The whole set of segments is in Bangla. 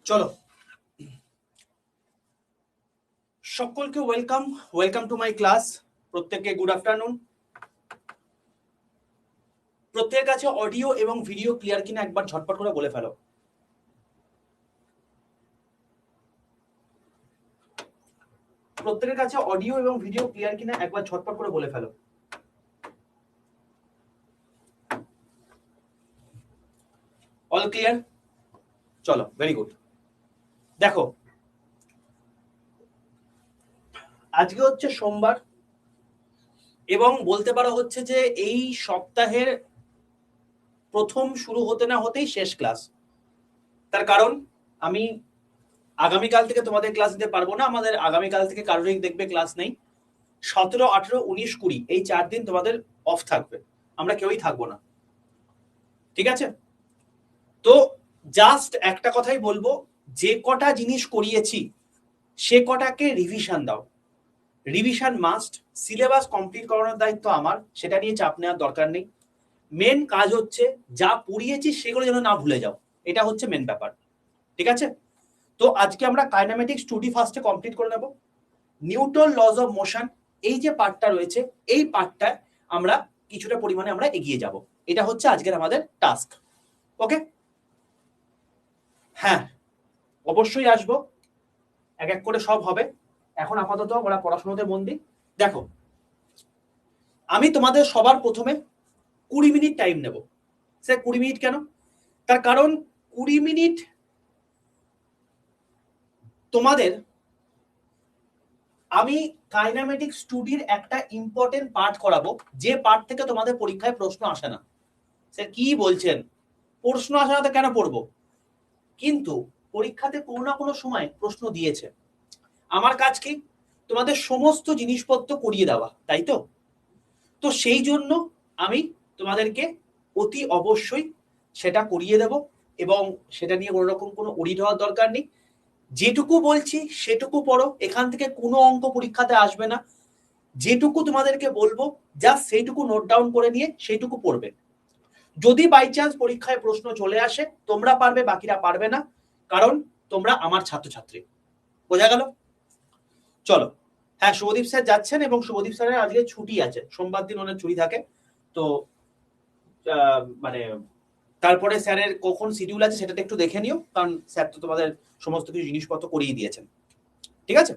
চলো সকলকে ওয়েলকাম টু মাই ক্লাস। প্রত্যেককে গুড আফটারনুন। প্রত্যেকের কাছে অডিও এবং ভিডিও ক্লিয়ার কিনা একবার ঝটপট করে বলে ফেলো। প্রত্যেকের কাছে অডিও এবং ভিডিও ক্লিয়ার কিনা একবার ঝটপট করে বলে ফেলো। All clear? চলো, ভেরি গুড। দেখো, আজকে হচ্ছে সোমবার এবং বলতে পারো হচ্ছে যে এই সপ্তাহের প্রথম শুরু হতে না হতেই শেষ ক্লাস। তার কারণ আমি আগামীকাল থেকে তোমাদের ক্লাস দিতে পারবো না। আমাদের আগামীকাল থেকে কারোরই দেখবে ক্লাস নেই। 17, 18, 19, 20 এই 4 দিন তোমাদের অফ থাকবে, আমরা কেউই থাকবো না। ঠিক আছে? তো জাস্ট একটা কথাই বলবো, যে কটা জিনিস করিয়েছি সে কটাকে রিভিশন দাও। Revision must. সিলেবাস কমপ্লিট করানোর দায়িত্ব আমার, সেটা নিয়ে চাপ নেওয়ার দরকার নেই। মেন কাজ হচ্ছে যা পড়িয়েছি সেগুলো যেন না ভুলে যাও, এটা হচ্ছে মেন ব্যাপার। ঠিক আছে? তো আজকে আমরা কাইনেমেটিক্স 2D ফার্স্টে কমপ্লিট করে নেব। নিউটন লজ অফ মোশন এই যে পার্টটা রয়েছে, এই পার্টটায় আমরা কিছুটা পরিমাণে আমরা এগিয়ে যাব। এটা হচ্ছে আজকের আমাদের টাস্ক। ওকে? হ্যাঁ, অবশ্যই আসবো, এক এক করে সব হবে। এখন আপাতত ওরা পড়াশোনাতে মন দিই। দেখো, আমি তোমাদের সবার প্রথমে 20 মিনিট টাইম নেব। স্যার 20 মিনিট কেন? তার কারণ 20 মিনিট তোমাদের আমি কাইনেমেটিক্স 2Dর একটা ইম্পর্টেন্ট পার্ট করাবো, যে পার্ট থেকে তোমাদের পরীক্ষায় প্রশ্ন আসে না। স্যার কি বলছেন? প্রশ্ন আসে না তো কেন পড়বো? কিন্তু পরীক্ষাতে কোনো না কোনো সময় প্রশ্ন দিয়েছে। আমার কাজ কি? তোমাদের সমস্ত জিনিসপত্র করিয়ে দেওয়া, তাই তো? তো সেই জন্য আমি তোমাদেরকে অতি অবশ্যই সেটা করিয়ে দেব এবং সেটা নিয়ে কোনো রকম কোনো অডিট হওয়ার দরকার নেই। যেটুকু বলছি সেটুকু পড়ো, এখান থেকে কোনো অঙ্ক পরীক্ষাতে আসবে না। যেটুকু তোমাদেরকে বলবো জাস্ট সেইটুকু নোট ডাউন করে নিয়ে সেইটুকু পড়বে। যদি বাই চান্স পরীক্ষায় প্রশ্ন চলে আসে, তোমরা পারবে, বাকিরা পারবে না, কারণ তোমরা আমার ছাত্রছাত্রী। বোঝা গেল? চলো। হ্যাঁ, শুভদীপ স্যার যাচ্ছেন এবং শুভদীপ স্যারের আজকে ছুটি আছে, সোমবার দিন ওনার ছুটি থাকে। তো মানে তারপরে স্যারের কখন শিডিউল আছে সেটা একটু দেখে নিও, কারণ স্যার তো তোমাদের সমস্ত কিছু জিনিসপত্র করিয়ে দিয়েছেন। ঠিক আছে?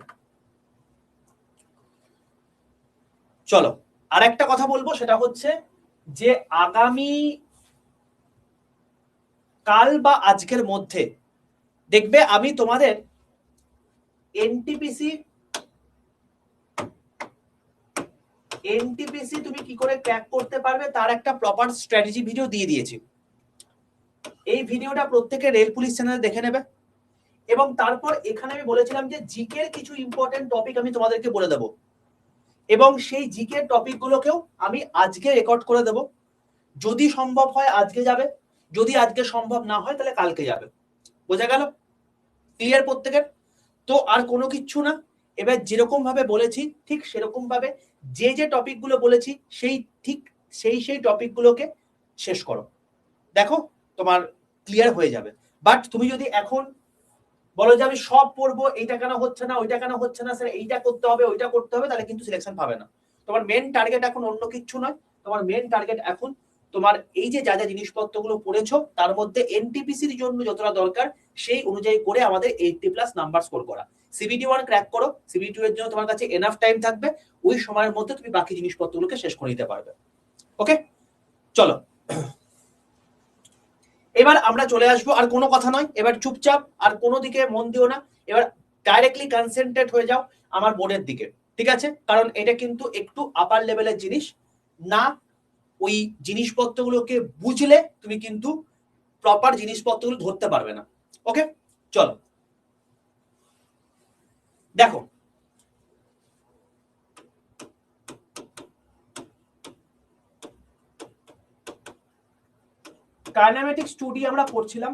চলো, আর একটা কথা বলবো, সেটা হচ্ছে যে আগামী কাল বা আজকের মধ্যে দেখবে আমি তোমাদের এনটিপিসি তুমি কি করে ক্র্যাক করতে পারবে তার একটা প্রপার স্ট্র্যাটেজি ভিডিও দিয়ে দিয়েছি। এই ভিডিওটা প্রত্যেকে রেল পুলিশ চ্যানেলে দেখে নেবে এবং তারপর এখানে আমি বলেছিলাম যে জিকের কিছু ইম্পর্টেন্ট টপিক আমি তোমাদেরকে বলে দেবো এবং সেই জিকের টপিক গুলোকেও আমি আজকে রেকর্ড করে দেব। যদি সম্ভব হয় আজকে যাবে, যদি আজকে সম্ভব না হয় তাহলে কালকে যাবে। বোঝা গেল? ক্লিয়ার প্রত্যেকের? তো আর কোনো কিচ্ছু না। এবার যেরকম ভাবে বলেছি ঠিক সেরকম ভাবে যে যে টপিক গুলো বলেছি সেই টপিক গুলোকে শেষ করো। দেখো তোমার ক্লিয়ার হয়ে যাবে। বাট তুমি যদি এখন বলো যে আমি সব পড়বো, এইটা কেন হচ্ছে না, ওইটা কেন হচ্ছে না, স্যার এইটা করতে হবে, ওইটা করতে হবে, তাহলে কিন্তু সিলেকশন পাবে না। তোমার মেন টার্গেট এখন অন্য কিছু নয়। তোমার মেন টার্গেট এখন তোমার এই যে যা যা জিনিসপত্রগুলো পড়েছো তার মধ্যে এনটিপিসির জন্য যতটা দরকার সেই অনুযায়ী করে আমাদের 80+ নাম্বার স্কোর করা। সিবিটি 1 ক্র্যাক করো, সিবিটি 2 এর জন্য তোমার কাছে এনাফ টাইম থাকবে, ওই সময়ের মধ্যে তুমি বাকি জিনিসপত্রগুলোকে শেষ করে নিতে পারবে। ওকে? চলো, এবার আমরা চলে আসবো। আর কোনো কথা নয়, এবার চুপচাপ আর কোনো দিকে মন দিও না, এবার ডাইরেক্টলি কনসেন্ট্রেট হয়ে যাও আমার বোর্ডের দিকে। ঠিক আছে? কারণ এটা কিন্তু একটু আপার লেভেলের জিনিস না, ওই জিনিসপত্রগুলোকে বুঝলে তুমি কিন্তু প্রপার জিনিসপত্রগুলো ধরতে পারবে না। ওকে? চলো, দেখো কাইনেমেটিক্স 2D আমরা পড়ছিলাম।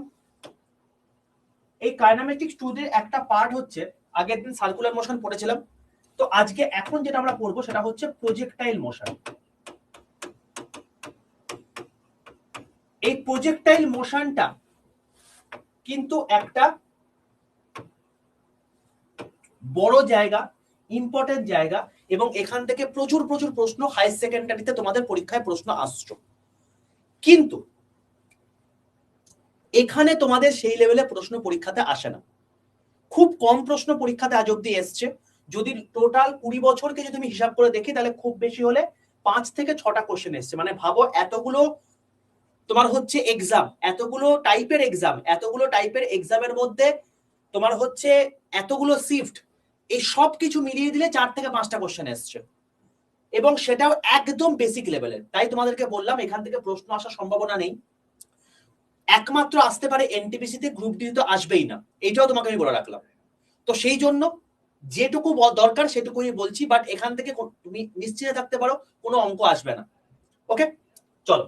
এই কাইনেমেটিক্স 2D এর একটা পার্ট হচ্ছে, আগের দিন সার্কুলার মোশন পড়েছিলাম, তো আজকে এখন যেটা আমরা পড়বো সেটা হচ্ছে প্রজেক্টাইল মোশন। এই প্রজেক্টাইল মোশনটা কিন্তু একটা বড় জায়গা, ইম্পর্টেন্ট জায়গা, এবং এখান থেকে প্রচুর প্রচুর প্রশ্ন হায়ার সেকেন্ডারিতে তোমাদের পরীক্ষায় প্রশ্ন আসছে। কিন্তু এখানে তোমাদের সেই লেভেলে প্রশ্ন পরীক্ষাতে আসে না। খুব কম প্রশ্ন পরীক্ষাতে আজ অব্দি এসছে। যদি টোটাল 20 বছরকে যদি আমি হিসাব করে দেখি, তাহলে খুব বেশি হলে 5 থেকে 6টা কোশ্চেন এসছে। মানে ভাবো এতগুলো তোমার হচ্ছে এক্সাম, এতগুলো টাইপের এক্সামের মধ্যে তোমার হচ্ছে এতগুলো শিফট, এই সব কিছু মিলিয়ে দিলে 4 থেকে 5টা কোশ্চেন এসছে, এবং সেটাও একদম বেসিক লেভেলের। তাই তোমাদেরকে বললাম এখান থেকে প্রশ্ন আসার সম্ভাবনা নেই। একমাত্র আসতে পারে এনটিপিসি তে, গ্রুপ ডি তো আসবেই না, এইটাও তোমাকে আমি বলে রাখলাম। তো সেই জন্য যেটুকু দরকার সেটুকুই বলছি, বাট এখান থেকে তুমি নিশ্চিন্তে থাকতে পারো কোনো অঙ্ক আসবে না। ওকে, চলো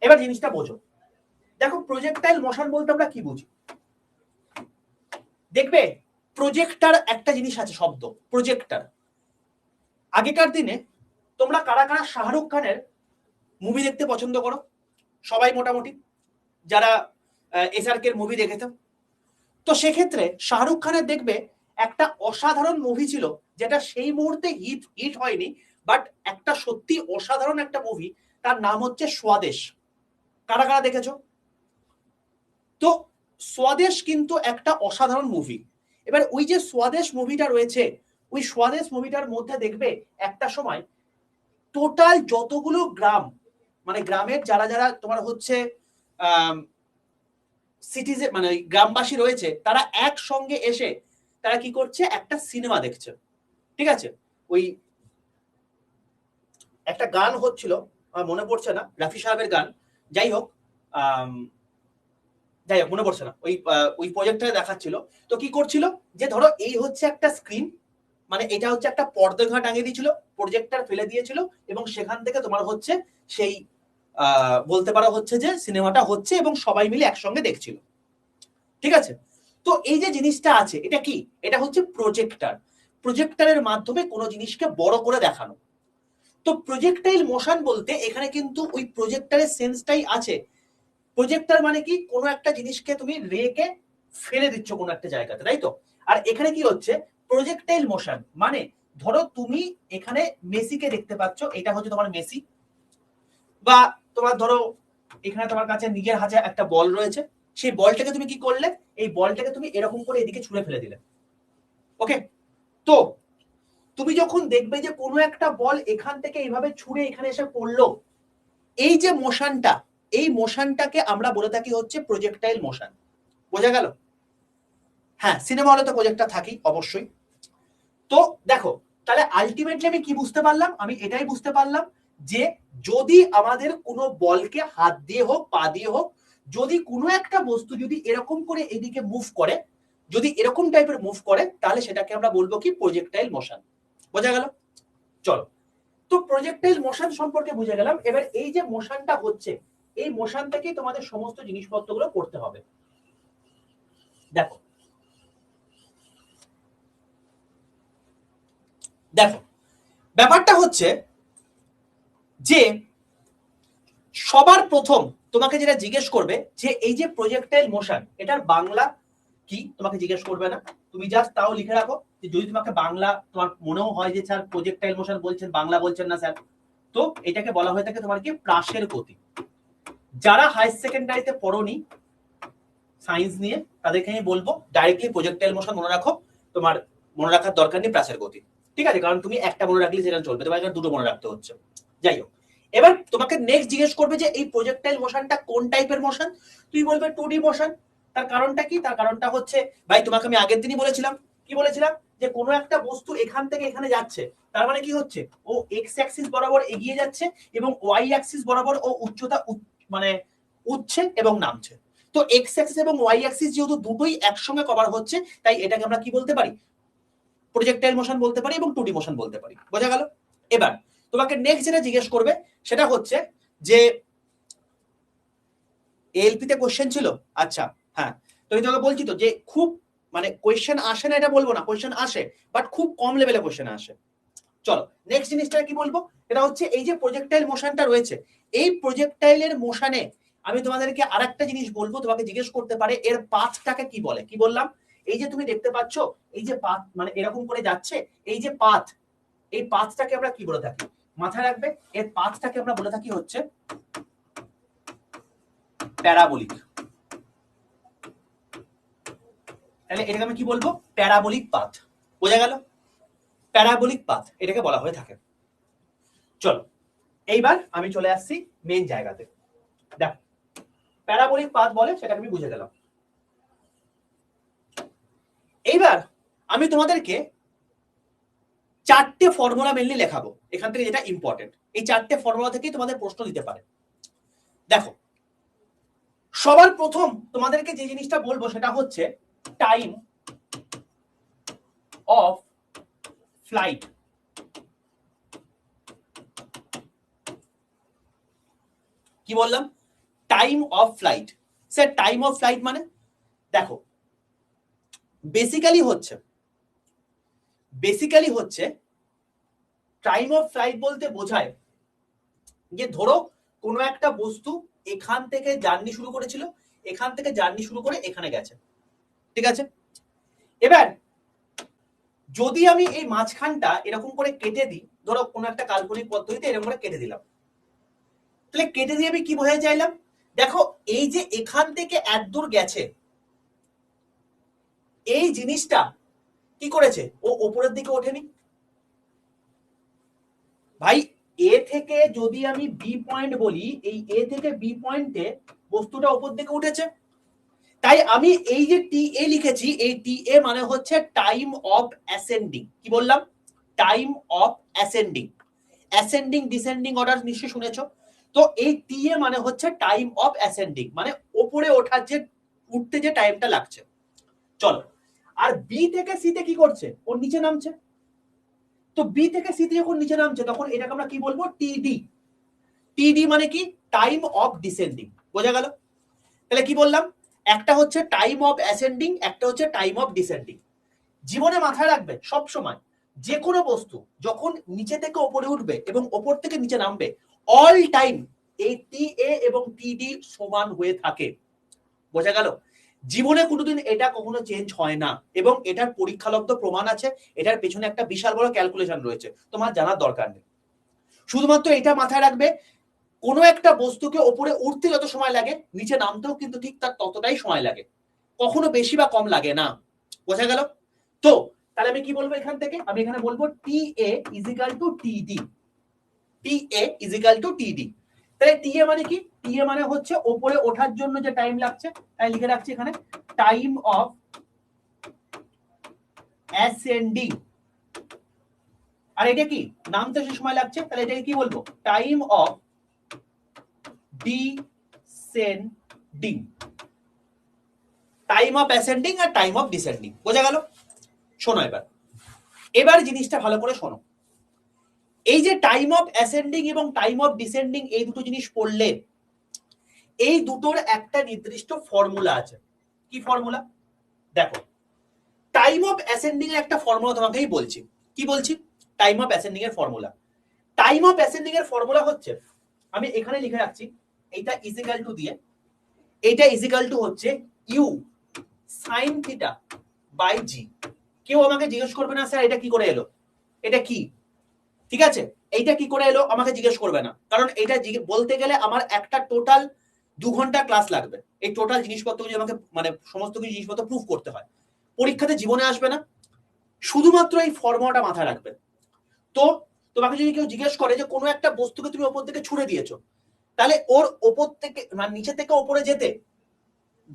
এবার জিনিসটা বোঝো। দেখো প্রজেক্টাইল মোশন বলতে আমরা কি বুঝি। দেখবে প্রজেক্টার একটা জিনিস আছে, শব্দ প্রজেক্টার। আগেকার দিনে তোমরা কারা কারা শাহরুখ খানের মুভি দেখতে পছন্দ করো? সবাই মোটামুটি, যারা এসআরকে এর মুভি দেখেছো। তো সেক্ষেত্রে শাহরুখ খানের দেখবে একটা অসাধারণ মুভি ছিল, যেটা সেই মুহূর্তে হিট হয়নি, বাট একটা সত্যি অসাধারণ একটা মুভি, তার নাম হচ্ছে স্বদেশ। কারা কারা দেখেছো? তো স্বদেশ কিন্তু একটা অসাধারণ মুভি। এবার ওই যে স্বদেশ মুভিটা রয়েছে, ওই স্বদেশ মুভিটার মধ্যে দেখবে একটা সময় টোটাল যতগুলো গ্রাম, মানে গ্রামের যারা যারা তোমার হচ্ছে সিটিজে মানে গ্রামবাসী রয়েছে, তারা একসঙ্গে এসে তারা কি করছে, একটা সিনেমা দেখছে। ঠিক আছে, ওই একটা গান হচ্ছিল, আমার মনে পড়ছে না, রাফি সাহেবের গান, যাই হোক মনে পড়ছে না, ওই প্রজেক্টটা দেখাচ্ছিল। তো কি করছিল, যে ধরো এই হচ্ছে একটা স্ক্রিন, মানে এটা হচ্ছে একটা পর্দা টাঙিয়ে দিয়েছিল, প্রজেক্টর ফেলে দিয়েছিল, এবং সেখান থেকে তোমার হচ্ছে সেই বলতে পারো হচ্ছে যে সিনেমাটা হচ্ছে, এবং সবাই মিলে একসঙ্গে দেখছিল। ঠিক আছে, তো এই যে জিনিসটা আছে, এটা কি, এটা হচ্ছে প্রজেক্টর। প্রজেক্টরের মাধ্যমে কোনো জিনিসকে বড় করে দেখানো। তো প্রজেক্টাইল মোশন বলতে এখানে কিন্তু ওই প্রজেক্টরের সেন্সটাই আছে। প্রজেক্টর মানে কি, কোনো একটা জিনিসকে তুমি রেকে ফেলে দিচ্ছ কোনো একটা জায়গাতে, তাই তো? আর এখানে কি হচ্ছে, প্রজেক্টাইল মোশন মানে ধরো তুমি এখানে মেসিকে দেখতে পাচ্ছ, এটা হচ্ছে তোমার মেসি, বা তোমার ধরো এখানে তোমার কাছে নিজের হাতে একটা বল রয়েছে, সেই বলটাকে তুমি কি করলে, এই বলটাকে তুমি এরকম করে এদিকে ছুঁড়ে ফেলে দিলে। ওকে, তো তুমি যখন দেখবে যে কোনো একটা বল এখান থেকে এইভাবে ছুঁড়ে এখানে এসে পড়লো, এই যে মোশনটা, এই মোশনটাকে আমরা বলে থাকি হচ্ছে প্রজেক্টাইল মোশন। বোঝা গেল? হ্যাঁ, সিনেমা হলে তো প্রজেক্টর থাকেই অবশ্যই। তো দেখো, তাহলে আলটিমেটলি আমি কি বুঝতে পারলাম, আমি এটাই বুঝতে পারলাম যে যদি আমাদের কোনো বলকে হাত দিয়ে হোক, পা দিয়ে হোক, যদি কোনো একটা বস্তু যদি এরকম করে এদিকে মুভ করে, যদি এরকম টাইপের মুভ করে, তাহলে সেটাকে আমরা বলবো কি, প্রজেক্টাইল মোশন। বোঝা গেল? চলো, তো প্রজেক্টাইল মোশন সম্পর্কে বুঝে গেলাম। এবার এই যে মোশনটা হচ্ছে, এই মোশন থেকেই তোমাদের সমস্ত জিনিসপত্রগুলো করতে হবে। দেখো দেখো ব্যাপারটা হচ্ছে যে সবার প্রথম তোমাকে যেটা জিজ্ঞেস করবে যে এই যে প্রজেক্টাইল মোশন, এটার বাংলা কি তোমাকে জিজ্ঞেস করবে না, তুমি জাস্ট তাও লিখে রাখো যে যদি তোমাকে বাংলা তোমার মনেও হয় যে স্যার প্রজেক্টাইল মোশন বলছেন, বাংলা বলছেন না স্যার, তো এটাকে বলা হয়ে থাকে তোমার কি, প্রাসের গতি। যারা হায়ার সেকেন্ডারিতে পড়োনি সায়েন্স নিয়ে, তাদেরকে আমি বলবো ডাইরেক্টলি প্রজেক্টাইল মোশন মনে রাখো, তোমার মনে রাখার দরকার নেই প্রাসের গতি। ঠিক আছে, কারণ তুমি একটা মনে রাখলে সেটা চলবে, তোমার এখানে দুটো মনে রাখতে হচ্ছে। যাই হোক, এবার তোমাকে নেক্সট জিজ্ঞেস করবে যে এই প্রজেক্টাইল মোশনটা কোন টাইপের মোশন, তুই বলবে 2D মোশন। তার কারণটা কি, তার কারণটা হচ্ছে ভাই তোমাকে আমি আগের দিনই বলেছিলাম, কি বলেছিলাম, যে কোনো একটা বস্তু এখান থেকে এখানে যাচ্ছে, তার মানে কি হচ্ছে, ও এক্স অ্যাক্সিস বরাবর এগিয়ে যাচ্ছে, এবং ওয়াই অ্যাক্সিস বরাবর ও উচ্চতা মানে উঠছে এবং নামছে। তো এক্স অ্যাক্সিস এবং ওয়াই অ্যাক্সিস যেহেতু দুটোই একসঙ্গে কভার হচ্ছে, তাই এটাকে আমরা কি বলতে পারি, প্রজেক্টাইল মোশন বলতে পারি, এবং 2D মোশন বলতে পারি। বোঝা গেল? এবার তোমাকে নেক্সট যেটা জিজ্ঞেস করবে সেটা হচ্ছে যে এএলপি তে কোশ্চেন ছিল, আচ্ছা হ্যাঁ, তো আমি তোমাকে বলছি তো যে খুব মানে কোশ্চেন আসে না এটা বলবো না, কোশ্চেন আসে, বাট খুব কম লেভেলে কোশ্চেন আসে। চলো নেক্সট জিনিসটা কি বলবো, এটা হচ্ছে এই যে প্রজেক্টাইল মোশনটা রয়েছে, এই প্রজেক্টাইলের মোশনে আমি তোমাদেরকে আরেকটা জিনিস বলবো, তোমাকে জিজ্ঞেস করতে পারে এর পাথটাকে কি বলে। কি বললাম, এই যে তুমি দেখতে পাচ্ছ এই যে পাথ মানে এরকম করে যাচ্ছে, এই যে পাথ, এই পাথটাকে আমরা কি বলে থাকি, মাথায় রাখবে এর পাথটাকে আমরা বলে থাকি হচ্ছে প্যারাবোলিক। তাহলে এটাকে আমি কি বলবো, প্যারাবোলিক পাথ। বোঝা গেল, প্যারাবোলিক পাথ এটাকে বলা হয়ে থাকে। চলো এইবার আমি চলে আসছি মেন জায়গাতে। দেখো প্যারাবোলিক পাথ বলে সেটা আমি বুঝে গেলাম। এইবার আমি তোমাদেরকে চারটে ফর্মুলা মেনলি লেখাবো এখান থেকে, যেটা ইম্পর্টেন্ট। এই চারটে ফর্মুলা থেকেই তোমাদের প্রশ্ন দিতে পারে। দেখো সবার প্রথম তোমাদেরকে যে জিনিসটা বলবো সেটা হচ্ছে টাইম অফ ফ্লাইট। কি বললাম, time of flight. Sir time of flight মানে দেখো বেসিক্যালি হচ্ছে টাইম অফ ফ্লাইট বলতে বোঝায় যে ধরো কোনো একটা বস্তু এখান থেকে জার্নি শুরু করেছিল, এখান থেকে জার্নি শুরু করে এখানে গেছে, ঠিক আছে। এবার যদি আমি এই মাঝখানটা এরকম করে কেটে দিই, ধরো কোনো একটা কাল্পনিক পদ্ধতিতে এরকম করে কেটে দিলাম, তাহলে কেটে দিয়ে আমি কি বোঝাতে চাইলাম, দেখো এই যে এখান থেকে এত দূর গেছে, এই জিনিসটা কি করেছে, ও ওপরের দিকে ওঠেনি ভাই। এ থেকে যদি আমি বি পয়েন্ট বলি, এই এ থেকে বি পয়েন্টে বস্তুটা উপর দিকে উঠেছে। তাই আমি এই যে টি এ লিখেছি, এই টি এ মানে হচ্ছে টাইম অফ অ্যাসেন্ডিং। কি বললাম, time of ascending. Ascending descending order নিশ্চয়ই শুনেছো। তো এই টি এ মানে হচ্ছে টাইম অফ অ্যাসেন্ডিং, মানে উপরে ওঠার যে উঠতে যে টাইমটা লাগছে। চলো, আর বি থেকে সি তে কি করছে, ও নিচে নামছে। তো বি থেকে সি তে যখন নিচে নামছে তখন এটাকে আমরা কি বলবো, টিডি। টিডি মানে কি, টাইম অফ ডিসেন্ডিং। বোঝা গেল। তাহলে কি বললাম, একটা হচ্ছে টাইম অফ অ্যাসেন্ডিং, একটা হচ্ছে টাইম অফ ডিসেন্ডিং। জীবনে মাথায় রাখবে সব সময়, যে কোনো বস্তু যখন নিচে থেকে উপরে উঠবে এবং উপর থেকে নিচে নামবে, অল টাইম এই টি এ এবং টিডি সমান হয়ে থাকে। বোঝা গেল। জীবনে কোনোদিন এটা কখনো চেঞ্জ হয় না, এবং এটার পরীক্ষালব্ধ প্রমাণ আছে। এটার পেছনে একটা বিশাল বড় ক্যালকুলেশন রয়েছে, তোমার জানার দরকার নেই। শুধুমাত্র এটা মাথায় রাখবে, কোনো একটা বস্তুকে ওপরে উঠতে যত সময় লাগে, নিচে নামতেও কিন্তু ঠিক তার ততটাই সময় লাগে, কখনো বেশি বা কম লাগে না। বোঝা গেল। তো তাহলে আমি কি বলবো এখান থেকে, আমি এখানে বলবো টি এ ইজিক্যাল টু টিডি। টি এ ইজিক্যাল টু টিডি। তাহলে টি এ মানে কি, টি এ মানে হচ্ছে ওপরে ওঠার জন্য যে টাইম লাগছে, তাই লিখে রাখছি এখানে টাইম অফ অ্যাসেন্ডিং। আর এটা কি, নামতে যে সময় লাগছে, তাহলে এটাকে কি বলবো, time of descending. Time of ascending আর টাইম অফ ডিসেন্ডিং। বোঝা গেল। শোনো এবার জিনিসটা ভালো করে শোনো। এই যে টাইম অফ অ্যাসেন্ডিং এবং টাইম অফ ডিসেন্ডিং, এই দুটো জিনিস পড়লে এই দুটোর একটা নির্দিষ্ট ফর্মুলা আছে। কি ফর্মুলা, দেখো টাইম অফ অ্যাসেন্ডিং এর একটা ফর্মুলা তোমাকেই বলছি। কি বলছি, টাইম অফ অ্যাসেন্ডিং এর ফর্মুলা। টাইম অফ অ্যাসেন্ডিং এর ফর্মুলা হচ্ছে, আমি এখানে লিখে রাখছি, এইটা ইজিক্যাল টু দিয়ে, এইটা ইজিক্যাল টু হচ্ছে ইউ সাইন থিটা বাই জি। কেউ আমাকে জিজ্ঞেস করবে না স্যার এটা কি করে এলো, এটা কি, ঠিক আছে, এইটা কি করে এলো আমাকে জিজ্ঞেস করবে না, কারণ এটা বলতে গেলে আমার একটা টোটাল 2 ঘন্টা ক্লাস লাগবে। এই টোটাল জিনিসপত্র যদি আমাকে মানে সমস্ত কিছু জিনিসপত্র প্রুফ করতে হয়, পরীক্ষাতে জীবনে আসবে না। শুধুমাত্র এই ফর্মুলাটা মাথায় রাখবে। তো তোমাকে যদি কেউ জিজ্ঞেস করে যে কোনো একটা বস্তুকে তুমি ওপর থেকে ছুড়ে দিয়েছো, তাহলে ওর ওপর থেকে মানে নিচে থেকে ওপরে যেতে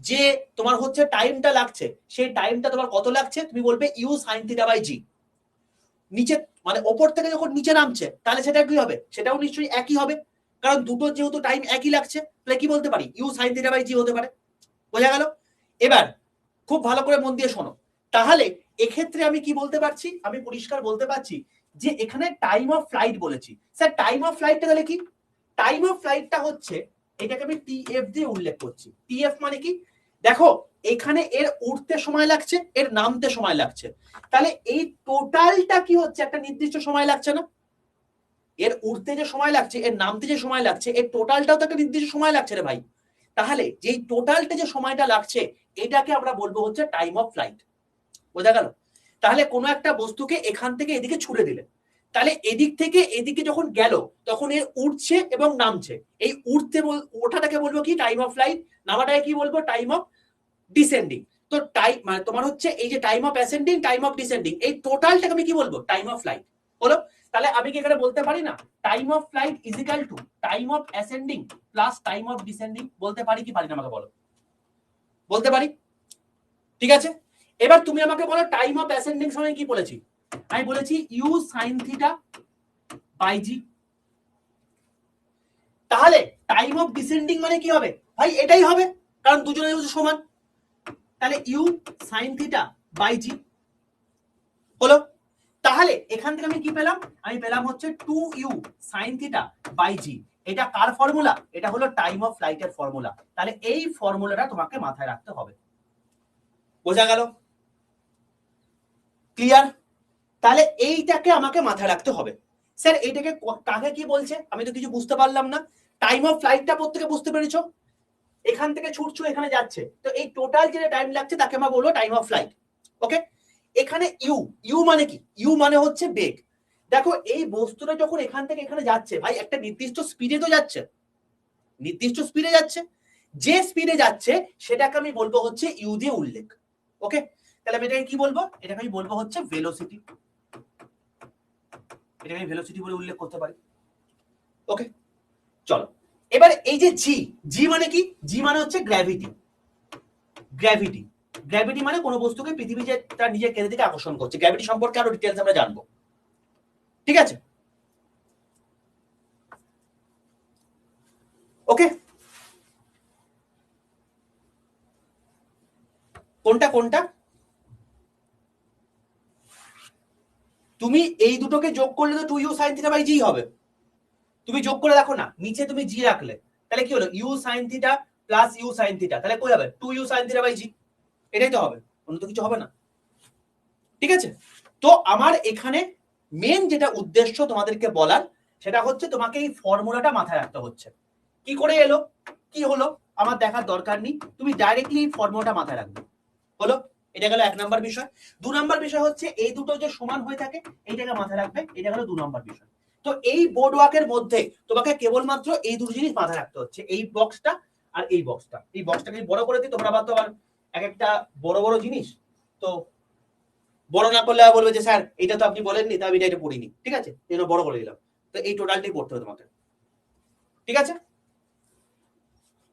যে তোমার হচ্ছে টাইমটা লাগছে, সেই টাইমটা তোমার কত লাগছে, তুমি বলবে ইউ সাইন থিটা বাই জি। নিচে মানে ওপর থেকে যখন নিচে নামছে, তাহলে সেটা কি হবে, সেটাও নিশ্চয়ই একই হবে, কারণ দুটো যেহেতু টাইম একই লাগছে, তাহলে কি বলতে পারি, ইউ সাইন থিটা বাই জি হতে পারে। বোঝা গেল। এবার খুব ভালো করে মন দিয়ে শোনো। তাহলে এক্ষেত্রে আমি কি বলতে পারছি, আমি পরিষ্কার বলতে পারছি যে এখানে টাইম অফ ফ্লাইট বলেছি। স্যার টাইম অফ ফ্লাইটটা তাহলে কি, টাইম অফ ফ্লাইটটা হচ্ছে, এটাকে আমি টিএফ দিয়ে উল্লেখ করছি। টিএফ মানে কি, দেখো এখানে এর উঠতে সময় লাগছে, এর নামতে সময় লাগছে, তাহলে এই টোটালটা কি হচ্ছে, একটা নির্দিষ্ট সময় লাগছে না। এর উঠতে যে সময় লাগছে, এর নামতে যে সময় লাগছে, এর টোটালটাও তো একটা নির্দিষ্ট সময় লাগছে রে ভাই। তাহলে যেই টোটালটা যে সময়টা লাগছে, এটাকে আমরা বলবো হচ্ছে টাইম অফ ফ্লাইট। বোঝা গেল? তাহলে কোনো একটা বস্তুকে এখান থেকে এদিকে ছুড়ে দিলে, তাহলে এদিক থেকে এদিকে যখন গেল তখন এর উঠছে এবং নামছে, এই উঠতে ওঠাটাকে বলবো কি টাইম অফ ফ্লাইট, নামাটাকে কি বলবো টাইম অফ ডিসেন্ডিং। তো টাইম মানে তোমার হচ্ছে এই যে time of ascending, time of descending, এই টোটালটাকে আমি কি বলবো টাইম অফ ফ্লাইট। হলো? তাহলে আমি কি এখানে বলতে পারি না time of flight is equal to time of ascending plus time of descending? বলতে পারি কি পারি না আমাকে বলো? বলতে পারি। ঠিক আছে, এবার তুমি আমাকে বলো টাইম অফ অ্যাসেন্ডিং সময় কি বলেছি? আমি বলেছি ইউ সাইন থিটা বাই জি। তাহলে টাইম অফ ডিসেন্ডিং মানে কি হবে ভাই? এটাই হবে, কারণ দুজনের সমান। তাহলে ইউ সাইন থিটা বাই জি হলো। তাহলে এখান থেকে আমি কি পেলাম? আমি পেলাম হচ্ছে 2u sin থিটা বাই জি। এটা কার ফর্মুলা? এটা হলো টাইম অফ ফ্লাইটের ফর্মুলা। তাহলে এই ফর্মুলাটা তোমাকে মাথায় রাখতে হবে। বোঝা গেল? ক্লিয়ার? তাহলে এইটাকে আমাকে মাথায় রাখতে হবে। স্যার এইটাকে কাকে কি বলছে? আমি তো কিছু বুঝতে পারলাম না। টাইম অফ ফ্লাইটটা প্রত্যেকে বুঝতে পেরেছো? এখান থেকে ছুটছো, এখানে যাচ্ছে, তো এই টোটাল যে টাইম লাগছে তাকে আমরা বলবো টাইম অফ ফ্লাইট। ওকে, এখানে ইউ, ইউ মানে কি? ইউ মানে হচ্ছে বেগ। দেখো এই বস্তুটা যখন এখান থেকে এখানে যাচ্ছে ভাই একটা নির্দিষ্ট স্পিডে তো যাচ্ছে, নির্দিষ্ট স্পিডে যাচ্ছে, যে স্পিডে যাচ্ছে সেটাকে আমি বলবো হচ্ছে ইউ দিয়ে উল্লেখ। ওকে, তাহলে আমি এটাকে কি বলবো? এটাকে আমি বলবো হচ্ছে ভেলোসিটি। এটাকে আমি ভেলোসিটি বলে উল্লেখ করতে পারি। ওকে, চলো এবার এই যে জি, জি মানে কি? জি মানে হচ্ছে গ্র্যাভিটি। গ্র্যাভিটি, গ্র্যাভিটি মানে কোনো বস্তুকে পৃথিবী যে তার নিজের কেন্দ্র থেকে আকর্ষণ করছে। গ্র্যাভিটি সম্পর্কে আরো ডিটেইলস আমরা জানবো। ঠিক আছে, ওকে। কোনটা কোনটা? তুমি এই দুটোকে যোগ করলে তো 2u sin থিটা বাই জি হবে। তুমি যোগ করে দেখো না, নিচে তুমি জি রাখলে তাহলে কি হলো? u sin theta plus u sin theta, তাহলে কই হবে? 2u sin থিটা বাই জি। এটাই তো হবে, অন্য তো কিছু হবে না। ঠিক আছে, তো আমার এখানে মেন যেটা উদ্দেশ্য তোমাদেরকে বলার সেটা হচ্ছে তোমাকে এই ফর্মুলাটা মাথায় রাখতে হচ্ছে। কি করে এলো কি হলো আমার দেখার দরকার নেই, তুমি ডাইরেক্টলি এই ফর্মুলাটা মাথায় রাখবে। হলো? এটা গেল 1 নাম্বার বিষয়। 2 নাম্বার বিষয় হচ্ছে এই দুটো যে সমান হয়ে থাকে এইটাকে মাথায় রাখবে। এটা গেল 2 নাম্বার বিষয়। তো এই বোর্ড ওয়ার্কের মধ্যে তোমাকে কেবলমাত্র এই দুটো জিনিস মাথায় রাখতে হচ্ছে, এই বক্সটা আর এই বক্সটা। এই বক্সটাকে বড় করে দিই, তোমরা আবার তো আবার এক একটা বড় বড় জিনিস তো বড় না করলে বলবে যে স্যার এটা তো আপনি বলেননি, তাই আমি এটা পড়িনি। ঠিক আছে, এই জন্য বড় করে দিলাম। তো এই টোটালটাই পড়তে হবে তোমাকে। ঠিক আছে,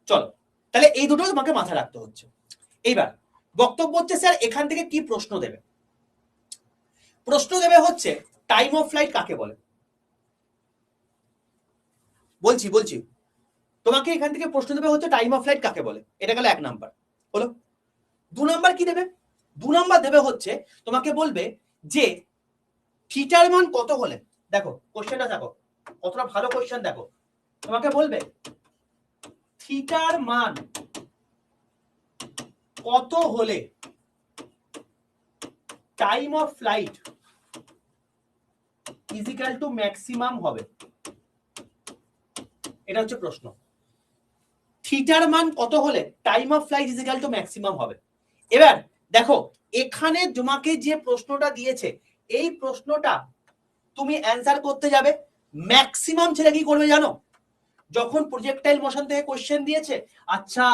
চলো তাহলে এই দুটো তোমাকে মাথায় রাখতে হচ্ছে। এইবার বক্তব্য হচ্ছে স্যার এখান থেকে কি প্রশ্ন দেবে? প্রশ্ন দেবে হচ্ছে টাইম অফ ফ্লাইট কাকে বলে। বলছি বলছি তোমাকে এখান থেকে প্রশ্ন দেবে হচ্ছে টাইম অফ ফ্লাইট কাকে বলে। এটা গেল 1 নাম্বার। হলো? 2 নাম্বার কি দেবে? 2 নাম্বার দেবে হচ্ছে তোমাকে বলবে যে থিটার মান কত হলে, দেখো কোশ্চেনটা দেখো কতটা ভালো কোশ্চেন, দেখো তোমাকে বলবে থিটার মান কত হলে time of flight is equal two maximum হবে। এটা হচ্ছে প্রশ্ন। থিটার মান কত হলে time of flight is equal two maximum হবে। এবার দেখো এখানে তোমাকে যে প্রশ্নটা দিয়েছে এই প্রশ্নটা তুমি অ্যান্সার করতে যাবে, ম্যাক্সিমাম ছেলে কি করবে জানো? যখন প্রজেক্টাইল মোশন থেকে কোশ্চেন দিয়েছে, আচ্ছা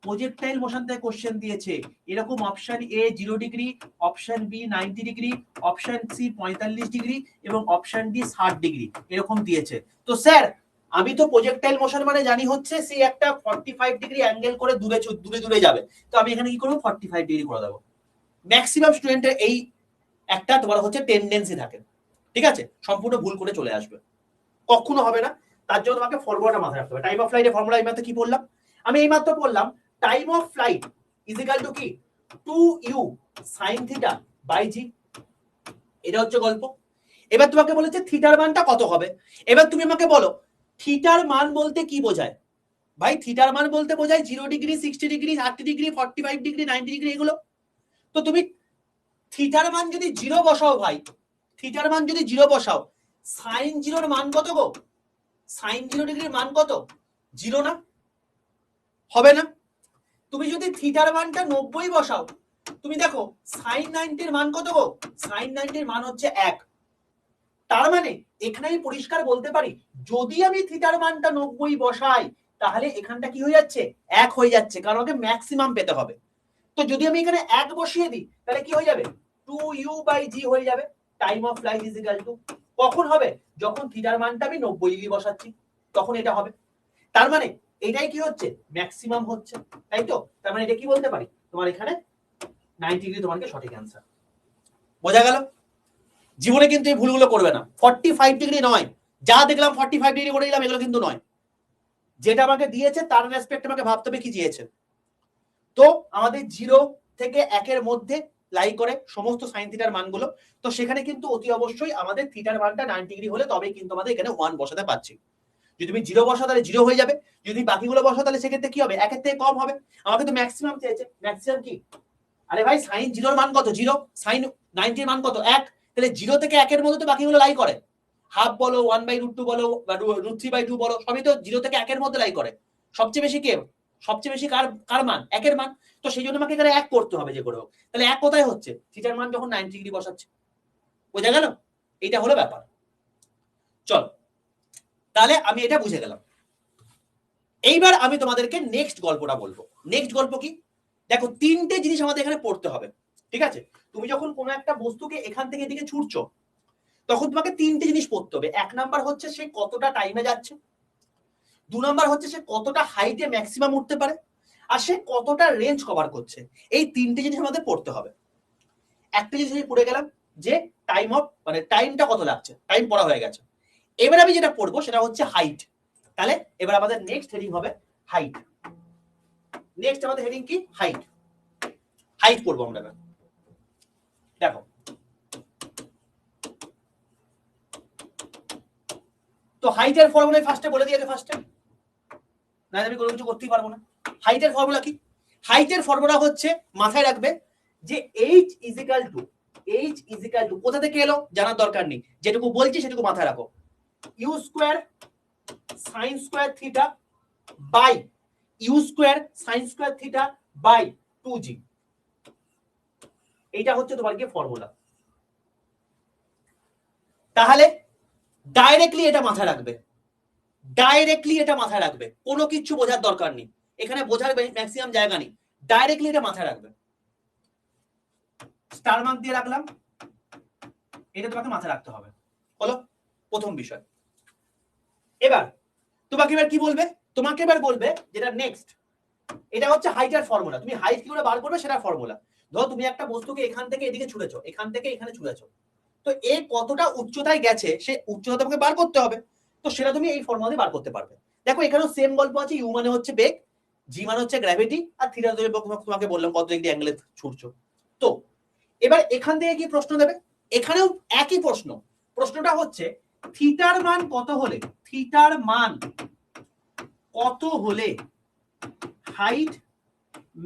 প্রজেক্টাইল মোশন থেকে কোশ্চেন দিয়েছে এরকম option A 0 degree, option B 90 degree, option C 45 degree এবং অপশন ডি 60 ডিগ্রি এরকম দিয়েছে। তো স্যার আমি তো প্রজেক্টাইল মোশন মানে জানি হচ্ছে সে একটা 45 ডিগ্রি অ্যাঙ্গেল করে দূরে দূরে দূরে যাবে, তো আমি এখানে কি করব 45 ডিগ্রি করে দেবো। ম্যাক্সিমাম স্টুডেন্টের এই একটা তোমার হচ্ছে টেন্ডেন্সি থাকে। ঠিক আছে, সম্পূর্ণ ভুল করে চলে আসবে, কখনো হবে না। তার জন্য তোমাকে ফর্মুলাটা মাথায় রাখতে হবে। টাইম অফ ফ্লাইটের ফর্মুলা এই মাত্র কি বললাম? আমি এই মাত্র বললাম time of flight is equal two কি 2u sin থিটা বাই জি। এটা হচ্ছে গল্প। এবার তোমাকে বলেছে থিটার মানটা কত হবে। এবার তুমি আমাকে বলো থিটার মান বলতে কি বোঝায়? ভাই থিটার মান বলতে বোঝায় 0 degree, 60 degree, 30 degree, 45 degree, 90 degree এগুলো। তো তুমি থিটার মান যদি 0 বসাও ভাই, থিটার মান যদি 0 বসাও, সাইন 0 এর মান কত গো? সাইন 0 ডিগ্রির মান কত? 0 না? হবে না। তুমি যদি থিটার মানটা 90 বসাও তুমি দেখো সাইন 90 এর মান কত গো? সাইন 90 এর মান হচ্ছে 1। তার মানে এখানে আমি পরিষ্কার বলতে পারি যদি আমি থিটার মানটা 90 বসাই তাহলে এখানটা কি হয়ে যাচ্ছে? 1 হয়ে যাচ্ছে, কারণ ওকে ম্যাক্সিমাম পেতে হবে। তো যদি আমি এখানে 1 বসিয়ে দিই তাহলে কি হয়ে যাবে? 2u/g হয়ে যাবে। Time of flight is equal two কখন হবে? যখন থিটার মানটা আমি 90 ডিগ্রি বসাচ্ছি তখন এটা হবে। তার মানে এটাই কি হচ্ছে? ম্যাক্সিমাম হচ্ছে, তাই তো? তার মানে এটা কি বলতে পারি? তোমার এখানে 90 ডিগ্রি তোমাকে সঠিক অ্যান্সার। বোঝা গেল? জীবনে কিন্তু এই ভুলগুলো করবে না। 45 ডিগ্রি নয়, যা দেখলাম 45 ডিগ্রি করে দিলাম, এগুলো কিন্তু নয়। যেটা আমাকে দিয়েছে তার রেসপেক্ট আমাকে ভাবতে হবে কি দিয়েছে। তো আমাদের 0 থেকে 1 এর মধ্যে লাই করে সমস্ত সাইন থিটার মানগুলো। তো সেখানে কিন্তু অতি অবশ্যই আমাদের থিটার মানটা 90 ডিগ্রি হলে তবেই কিন্তু আমাদের এখানে 1 বসাতে পারছি। যদি তুমি 0 বসাও তাহলে 0 হয়ে যাবে, যদি বাকিগুলো বসাও তাহলে সেক্ষেত্রে কি হবে? 1 এর থেকে কম হবে। আমাকে তো ম্যাক্সিমাম চেয়েছে। ম্যাক্সিমাম কি? আরে ভাই সাইন 0 এর মান কত? 0। সাইন 90 এর মান কত? 1। তাহলে 0 থেকে 1 এর মধ্যে তো বাকিগুলো লাই করে। হাফ বলো, 1/√2 বলো, বা √3/2 বলো, সবই তো 0 থেকে 1 এর মধ্যে লাই করে। সবচেয়ে বেশি কে? সবচেয়ে বেশি কার কার মান? 1 এর মান। তো সেই জন্য আমাকে এখানে 1 করতে হবে যে করে হোক। তাহলে 1 কোথায় হচ্ছে? থিটার মান যখন 90 ডিগ্রি বসাচ্ছে। বোঝা গেল? এটা হলো ব্যাপার। চলো, তাহলে আমি এটা বুঝে গেলাম। এইবার আমি তোমাদেরকে নেক্সট গল্পটা বলবো। নেক্সট গল্প কি? দেখো, তিনটে জিনিস আমাদের এখানে পড়তে হবে, ঠিক আছে? তুমি যখন কোনো একটা বস্তুকে এখান থেকে এদিকে ছুটছো তখন তোমাকে তিনটে জিনিস পড়তে হবে। 1 নাম্বার হচ্ছে সে কতটা টাইমে যাচ্ছে, 2 নাম্বার হচ্ছে সে কতটা হাইটে ম্যাক্সিমাম উঠতে পারে, আর সে কতটা রেঞ্জ কভার করছে। এই তিনটে জিনিস আমাদের পড়তে হবে। একটা জিনিস আমি পড়ে গেলাম যে টাইম অফ মানে টাইমটা কত লাগছে, টাইম পড়া হয়ে গেছে। এবার আমি যেটা পড়বো সেটা হচ্ছে হাইট। তাহলে এবার আমাদের নেক্সট হেডিং হবে হাইট। নেক্সট আমাদের হেডিং কি? হাইট। হাইট পড়বো আমরা। দেখো, তো হাইটের ফর্মুলা ফার্স্টে বলে দিই আগে ফার্স্টে, না আমি কোনো কিছু করতেই পারবো না। হাইটের ফর্মুলা কি? হাইটের ফর্মুলা হচ্ছে, মাথায় রাখবে যে h ইজ ইকাল টু কোথা থেকে এলো জানার দরকার নেই, যেটুকু বলছি সেটুকু মাথায় রাখো। U square sine square theta by u square sine square theta by 2g। এইটা হচ্ছে তোমার কি ফর্মুলা। তাহলে ডাইরেক্টলি এটা মাথায় রাখবে, ডাইরেক্টলি এটা মাথায় রাখবে, কোনো কিছু বোঝার দরকার নেই, এখানে বোঝার ম্যাক্সিমাম জায়গা নেই। ডাইরেক্টলি এটা মাথায় রাখবে। স্টার মার্ক দিয়ে রাখলাম, এটা তোমাকে মাথায় রাখতে হবে। হলো প্রথম বিষয়। এবার তোমাকে এবার কি বলবে? তোমাকে এবার বলবে যেটা নেক্সট, এটা হচ্ছে হাইটের ফর্মুলা। তুমি হাইট কি করে বার করবে সেটা ফর্মুলা। ধরো তুমি একটা বস্তুকে এখান থেকে এদিকে ছুঁড়েছো, এখান থেকে এখানে ছুঁড়েছো, তো এ কতটা উচ্চতায় গেছে সে উচ্চতা তোমাকে বার করতে হবে। তো সেটা তুমি এই ফর্মুলা দিয়ে বার করতে পারবে। দেখো এখানেও সেম গল্প আছে। ইউ মানে হচ্ছে বেগ, জি মানে হচ্ছে গ্র্যাভিটি, আর থিটা তোমাকে বললাম কত ডিগ্রি অ্যাঙ্গেলে ছুটছো। তো এবার এখান থেকে কি প্রশ্ন দেবে? এখানেও একই প্রশ্ন। প্রশ্নটা হচ্ছে থিটার মান কত হলে, থিটার মান কত হলে হাইট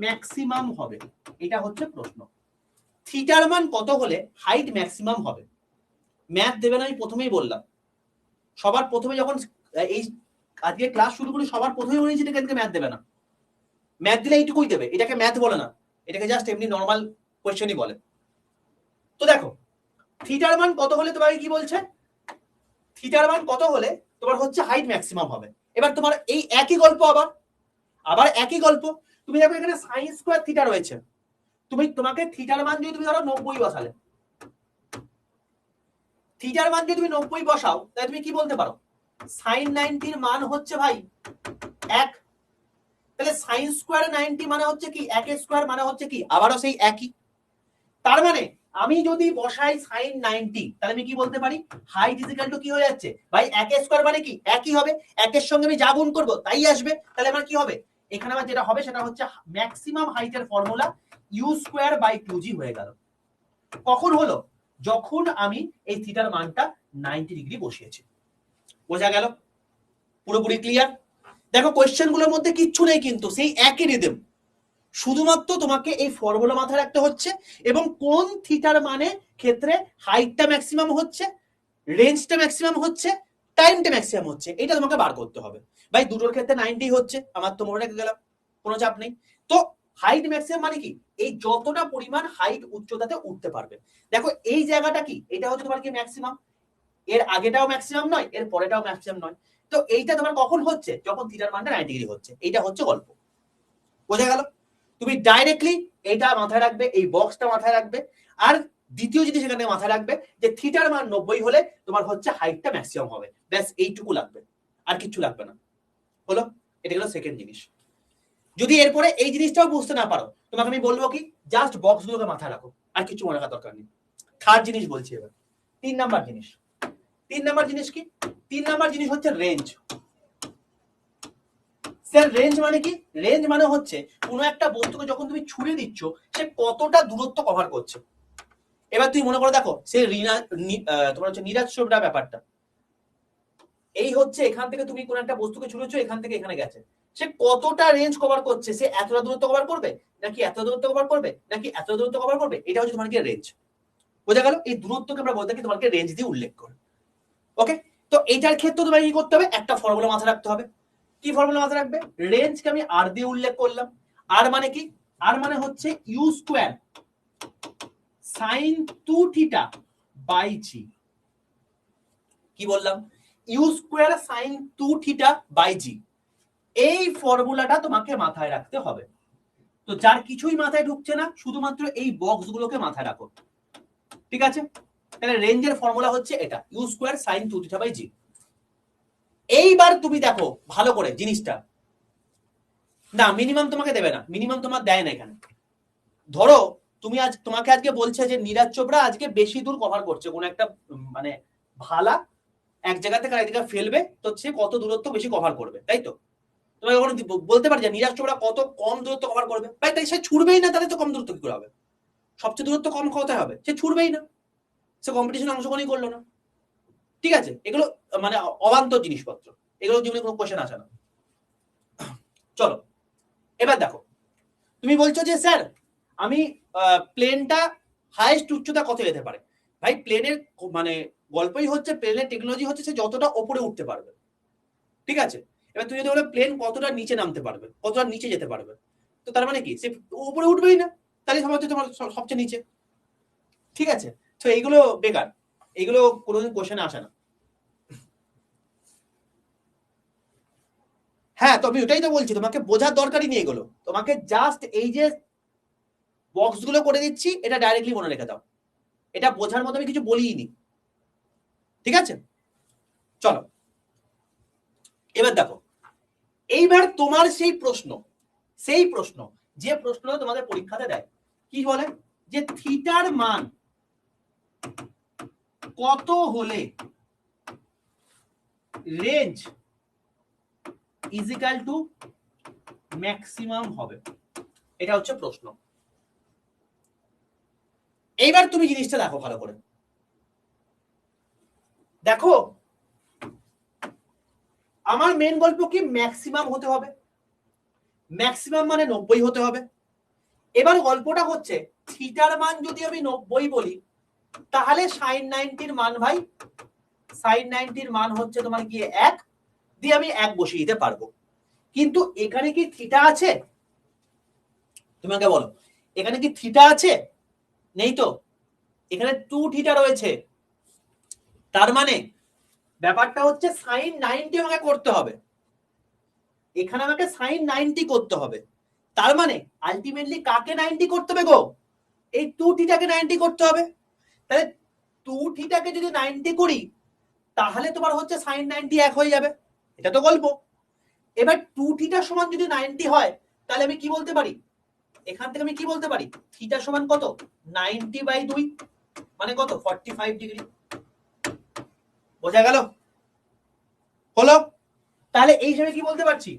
ম্যাক্সিমাম হবে, এটা হচ্ছে প্রশ্ন। থিটার মান কত হলে হাইট ম্যাক্সিমাম হবে। ম্যাথ দেবে না, আমি প্রথমেই বললাম। সবার প্রথমে যখন এই আজকে ক্লাস শুরু করি সবার প্রথমে বলেছি এটাকে ম্যাথ দেবে না। ম্যাথ দিলে এইটুকুই দেবে, এটাকে ম্যাথ বলে না, এটাকে জাস্ট এমনি নর্মাল কোয়েশ্চেনই বলে। তো দেখো থিটার মান কত হলে তোমাকে কি বলছে? থিটার মান কত হলে তোমার হচ্ছে হাইট ম্যাক্সিমাম হবে। এবার তোমার এই একই গল্প, আবার একই গল্প। তুমি দেখো এখানে সাইন স্কোয়ার থিটা রয়েছে, তোমাকে থিটার মান যদি তুমি ধরো 90 বসালে, থিটার মান যদি তুমি 90 বসাও তাহলে তুমি কি বলতে পারো? সাইন 90 এর মান হচ্ছে ভাই 1। তাহলে সাইন স্কোয়ার 90 মানে হচ্ছে কি 1 স্কোয়ার মানে হচ্ছে কি আবারও সেই একই। তার মানে আমি যদি বসাই সাইন 90 তাহলে আমি কি বলতে পারি? হাইট ইজ ইকুয়াল টু কি হয়ে যাচ্ছে ভাই 1 স্কোয়ার মানে কি একই হবে, 1 এর সঙ্গে আমি যা গুণ করব তাই আসবে। তাহলে আমার কি হবে? এখানে আমার যেটা হবে সেটা হচ্ছে ম্যাক্সিমাম হাইটের formula you square by 2g হয়ে গেল। কখন হলো? যখন আমি এই থিটার মানটা 90 ডিগ্রি বসিয়েছি। বোঝা গেল? পুরোপুরি ক্লিয়ার? দেখো কোয়েশ্চেন গুলোর মধ্যে কিচ্ছু নেই কিন্তু, সেই একই রিদম। শুধুমাত্র তোমাকে এই ফর্মুলা মাথায় রাখতে হচ্ছে এবং কোন থিটার মানে ক্ষেত্রে হাইটটা ম্যাক্সিমাম হচ্ছে, রেঞ্জটা ম্যাক্সিমাম হচ্ছে, টাইমটা ম্যাক্সিমাম হচ্ছে, এটা তোমাকে বার করতে হবে। ভাই দুটোর ক্ষেত্রে 90 হচ্ছে, আমার তো মনে রেখে গেলাম, কোনো চাপ নেই। তো হাইট ম্যাক্সিমাম মানে কি, এই যতটা পরিমাণ হাইট উচ্চতাতে উঠতে পারবে। দেখো এই জায়গাটা কি, এটা হচ্ছে তোমার কি ম্যাক্সিমাম, এর আগেটাও ম্যাক্সিমাম নয়, এর পরেটাও ম্যাক্সিমাম নয়। তো এইটা তোমার কখন হচ্ছে, যখন থিটার মানটা 90 ডিগ্রি হচ্ছে। এইটা হচ্ছে গল্প, বোঝা গেল? তুমি ডাইরেক্টলি এটা মাথায় রাখবে, এই বক্সটা মাথায় রাখবে। আর দ্বিতীয় জিনিস এখানে মাথায় রাখবে যে থিটার মান 90 হলে তোমার হচ্ছে হাইটটা ম্যাক্সিমাম হবে, ব্যাস এইটুকু লাগবে, আর কিছু লাগবে না। হলো, এটা হলো সেকেন্ড জিনিস। যদি এরপরে এই জিনিসটাও বুঝতে না পারো, তোমাকে আমি বলবো কি, জাস্ট বক্সগুলোকে মাথায় রাখো, আর কিছু মনে রাখার দরকার নেই। থার্ড জিনিস বলছি এবার, 3 নাম্বার জিনিস। 3 নাম্বার জিনিস কি? 3 নাম্বার জিনিস হচ্ছে রেঞ্জ। স্যার রেঞ্জ মানে কি? রেঞ্জ মানে হচ্ছে কোনো একটা বস্তুকে যখন তুমি ছুড়ে দিচ্ছ, সে কতটা দূরত্ব কভার করছে। এবার তুমি মনে করে দেখো, সে তোমার হচ্ছে নীরাজ চোপড়া ব্যাপারটা, এই হচ্ছে এখান থেকে তুমি কোন একটা বস্তুকে ছুড়েছো, এখান থেকে এখানে গেছে, সে কতটা রেঞ্জ কভার করছে, সে এতটা দূরত্ব কভার করবে নাকি এত দূরত্ব কভার করবে নাকি এত দূরত্ব কভার করবে, এটা হচ্ছে তোমার কি রেঞ্জ। বোঝা গেল? এই দূরত্বকে আমরা বলতে থাকি তোমাকে রেঞ্জ দিয়ে উল্লেখ করে। ওকে, তো এইটার ক্ষেত্রে তোমাকে কি করতে হবে, একটা ফর্মুলা মাথায় রাখতে হবে। কি ফর্মুলা মাথায় রাখবে? রেঞ্জকে আমি আর দিয়ে উল্লেখ করলাম। আর মানে কি? আর মানে হচ্ছে u square sine 2 theta by g. কি বললাম? U square sine 2 theta by g. এই ফর্মুলাটা তোমাকে মাথায় রাখতে হবে। তো যার কিছুই মাথায় ঢুকছে না, শুধুমাত্র এই বক্সগুলোকে মাথায় রাখো, ঠিক আছে? তাহলে রেঞ্জের ফর্মুলা হচ্ছে এটা, u square sine 2 theta by g. এইবার তুমি দেখো ভালো করে জিনিসটা, না মিনিমাম তোমাকে দেবে না, মিনিমাম তোমার দেয় না এখানে। ধরো তুমি তোমাকে আজকে বলছে যে নীরাজ চোপড়া আজকে বেশি দূর কভার করছে, কোন একটা মানে ভালা এক জায়গা থেকে আরেক জায়গায় ফেলবে, তো সে কত দূরত্ব বেশি কভার করবে, তাই তো? তোমাকে কখনো বলতে পারি যে নীরাজ চোপড়া কত কম দূরত্ব কভার করবে? ভাই তাই সে ছুড়বেই না, তাহলে তো কম দূরত্ব কি করে হবে? সবচেয়ে দূরত্ব কম কোথায় হবে? সে ছুড়বেই না, সে কম্পিটিশনে অংশগ্রহণই করলো না। ঠিক আছে, এগুলো মানে অবান্তর জিনিসপত্র, এগুলো জীবনে কোনো কোশ্চেন আসে না। চলো এবার দেখো, তুমি বলছো যে স্যার আমি প্লেনটা হাইয়েস্ট উচ্চতা কত যেতে পারে। ভাই প্লেনের মানে গল্পই হচ্ছে, প্লেনের টেকনোলজি হচ্ছে সে যতটা উপরে উঠতে পারবে, ঠিক আছে? এবার তুমি যদি বলো প্লেন কতটা নিচে নামতে পারবে, কতটা নিচে যেতে পারবে, তো তার মানে কি সে উপরে উঠবেই না, তাহলে সমাজে তোমার সবচেয়ে নিচে। ঠিক আছে, তো এইগুলো বেকার, এইগুলো কোনোদিন কোশ্চেনে আসে না। হ্যাঁ, তো আমি ওটাই তো বলছি, তোমাকে বোঝার দরকারই নেই এগুলো, তোমাকে জাস্ট এই যে বক্সগুলো করে দিচ্ছি এটা ডাইরেক্টলি মনে রেখে দাও, এটা বোঝার মতো আমি কিছু বলিই নি। ঠিক আছে, চলো এবার দেখো, এইবার তোমার সেই প্রশ্ন, সেই প্রশ্ন যে প্রশ্নটা তোমাদের পরীক্ষাতে দেয়, কি বলে যে থিটার মান কত হলে range is equal to maximum হবে, এটা হচ্ছে প্রশ্ন। এইবার তুমি জিনিসটা দেখো ভালো করে, দেখো আমার মেন গল্প কি, ম্যাক্সিমাম হতে হবে, ম্যাক্সিমাম মানে 90 হতে হবে। এবার গল্পটা হচ্ছে থিটার মান যদি আমি 90 বলি, তাহলে সাইন 90 মান ভাই, সাইন 90 মান হচ্ছে তোমার গিয়ে 1 দিয়ে আমি 1 বসিয়ে দিতে পারবো। কিন্তু এখানে কি থিটা আছে? তোমাকে বলো, এখানে কি থিটা আছে? নেই তো, এখানে 2 থিটা রয়েছে। তার মানে ব্যাপারটা হচ্ছে সাইন 90 আমাকে করতে হবে, এখানে আমাকে সাইন 90 করতে হবে। তার মানে আলটিমেটলি কাকে 90 করতে হবে গো? এই 2 থিটাকে 90 করতে হবে। তাহলে 2 থিটাকে যদি 90 করি, তাহলে তোমার হচ্ছে সাইন 90 এক হয়ে যাবে, এটা তো গল্প। এবার 2 থিটা সমান যদি 90 হয়, তাহলে আমি কি বলতে পারি, এখান থেকে আমি কি বলতে পারি, থিটা সমান কত, 90/2 মানে কত, 45 ডিগ্রি। বোঝা গেল? হলো? তাহলে এই হিসেবে কি বলতে পারছি,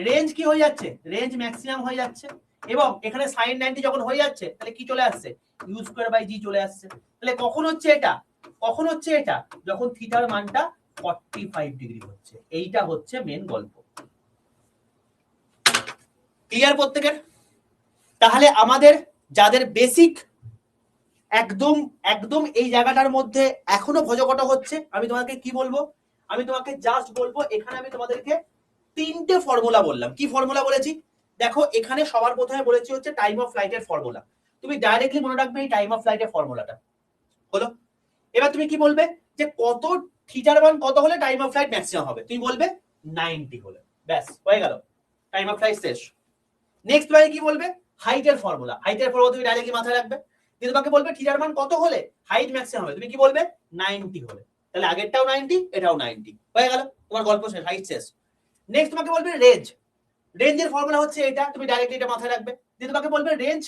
রেঞ্জ কি হয়ে যাচ্ছে, রেঞ্জ ম্যাক্সিমাম হয়ে যাচ্ছে। এবং এখানে সাইন 90 যখন হয়ে যাচ্ছে, তাহলে কি চলে আসছে, ইউ স্কয়ার বাই জি চলে আসছে। তাহলে কখন হচ্ছে এটা, কখন হচ্ছে এটা, যখন থিটার মানটা 45 ডিগ্রি হচ্ছে। এইটা হচ্ছে মেন গল্প। ক্লিয়ার প্রত্যেকের? তাহলে আমাদের যাদের বেসিক একদম একদম এই জায়গাটার মধ্যে এখনো ভজকটা হচ্ছে, আমি তোমাকে কি বলবো, আমি তোমাকে জাস্ট বলবো, এখানে আমি তোমাদেরকে 3টে ফর্মুলা বললাম। কি ফর্মুলা বলেছি? দেখো এখানে সবার প্রথমে বলেছি হচ্ছে টাইম অফ ফ্লাইটের ফর্মুলা, তুমি ডাইরেক্টলি মনে রাখবে এই টাইম অফ ফ্লাইটের ফর্মুলাটা হলো। এবার তুমি কি বলবে যে কত থিটার মান কত হলে টাইম অফ ফ্লাইট ম্যাক্সিমাম হবে, তুমি বলবে 90 হলে, ব্যাস হয়ে গেল, টাইম অফ ফ্লাইট শেষ। নেক্সট বারে কি বলবে, হাইটের ফর্মুলা, হাইটের ফর্মুলা তুমি ডাইরেক্টলি মাথায় রাখবে, কিন্তু তোমাকে বলবে থিটার মান কত হলে হাইট ম্যাক্সিমাম হবে, তুমি কি বলবে 90 হলে, তাহলে আগেরটাও 90 এটাও 90, হয়ে গেল তোমার গল্প শেষ, হাইট শেষ। নেক্সট তোমাকে বলবে রেঞ্জ, রেঞ্জের ফর্মুলা হচ্ছে এটা, তুমি ডাইরেক্টলি এটা মাথায় রাখবে, দিয়ে তোমাকে বলবে রেঞ্জ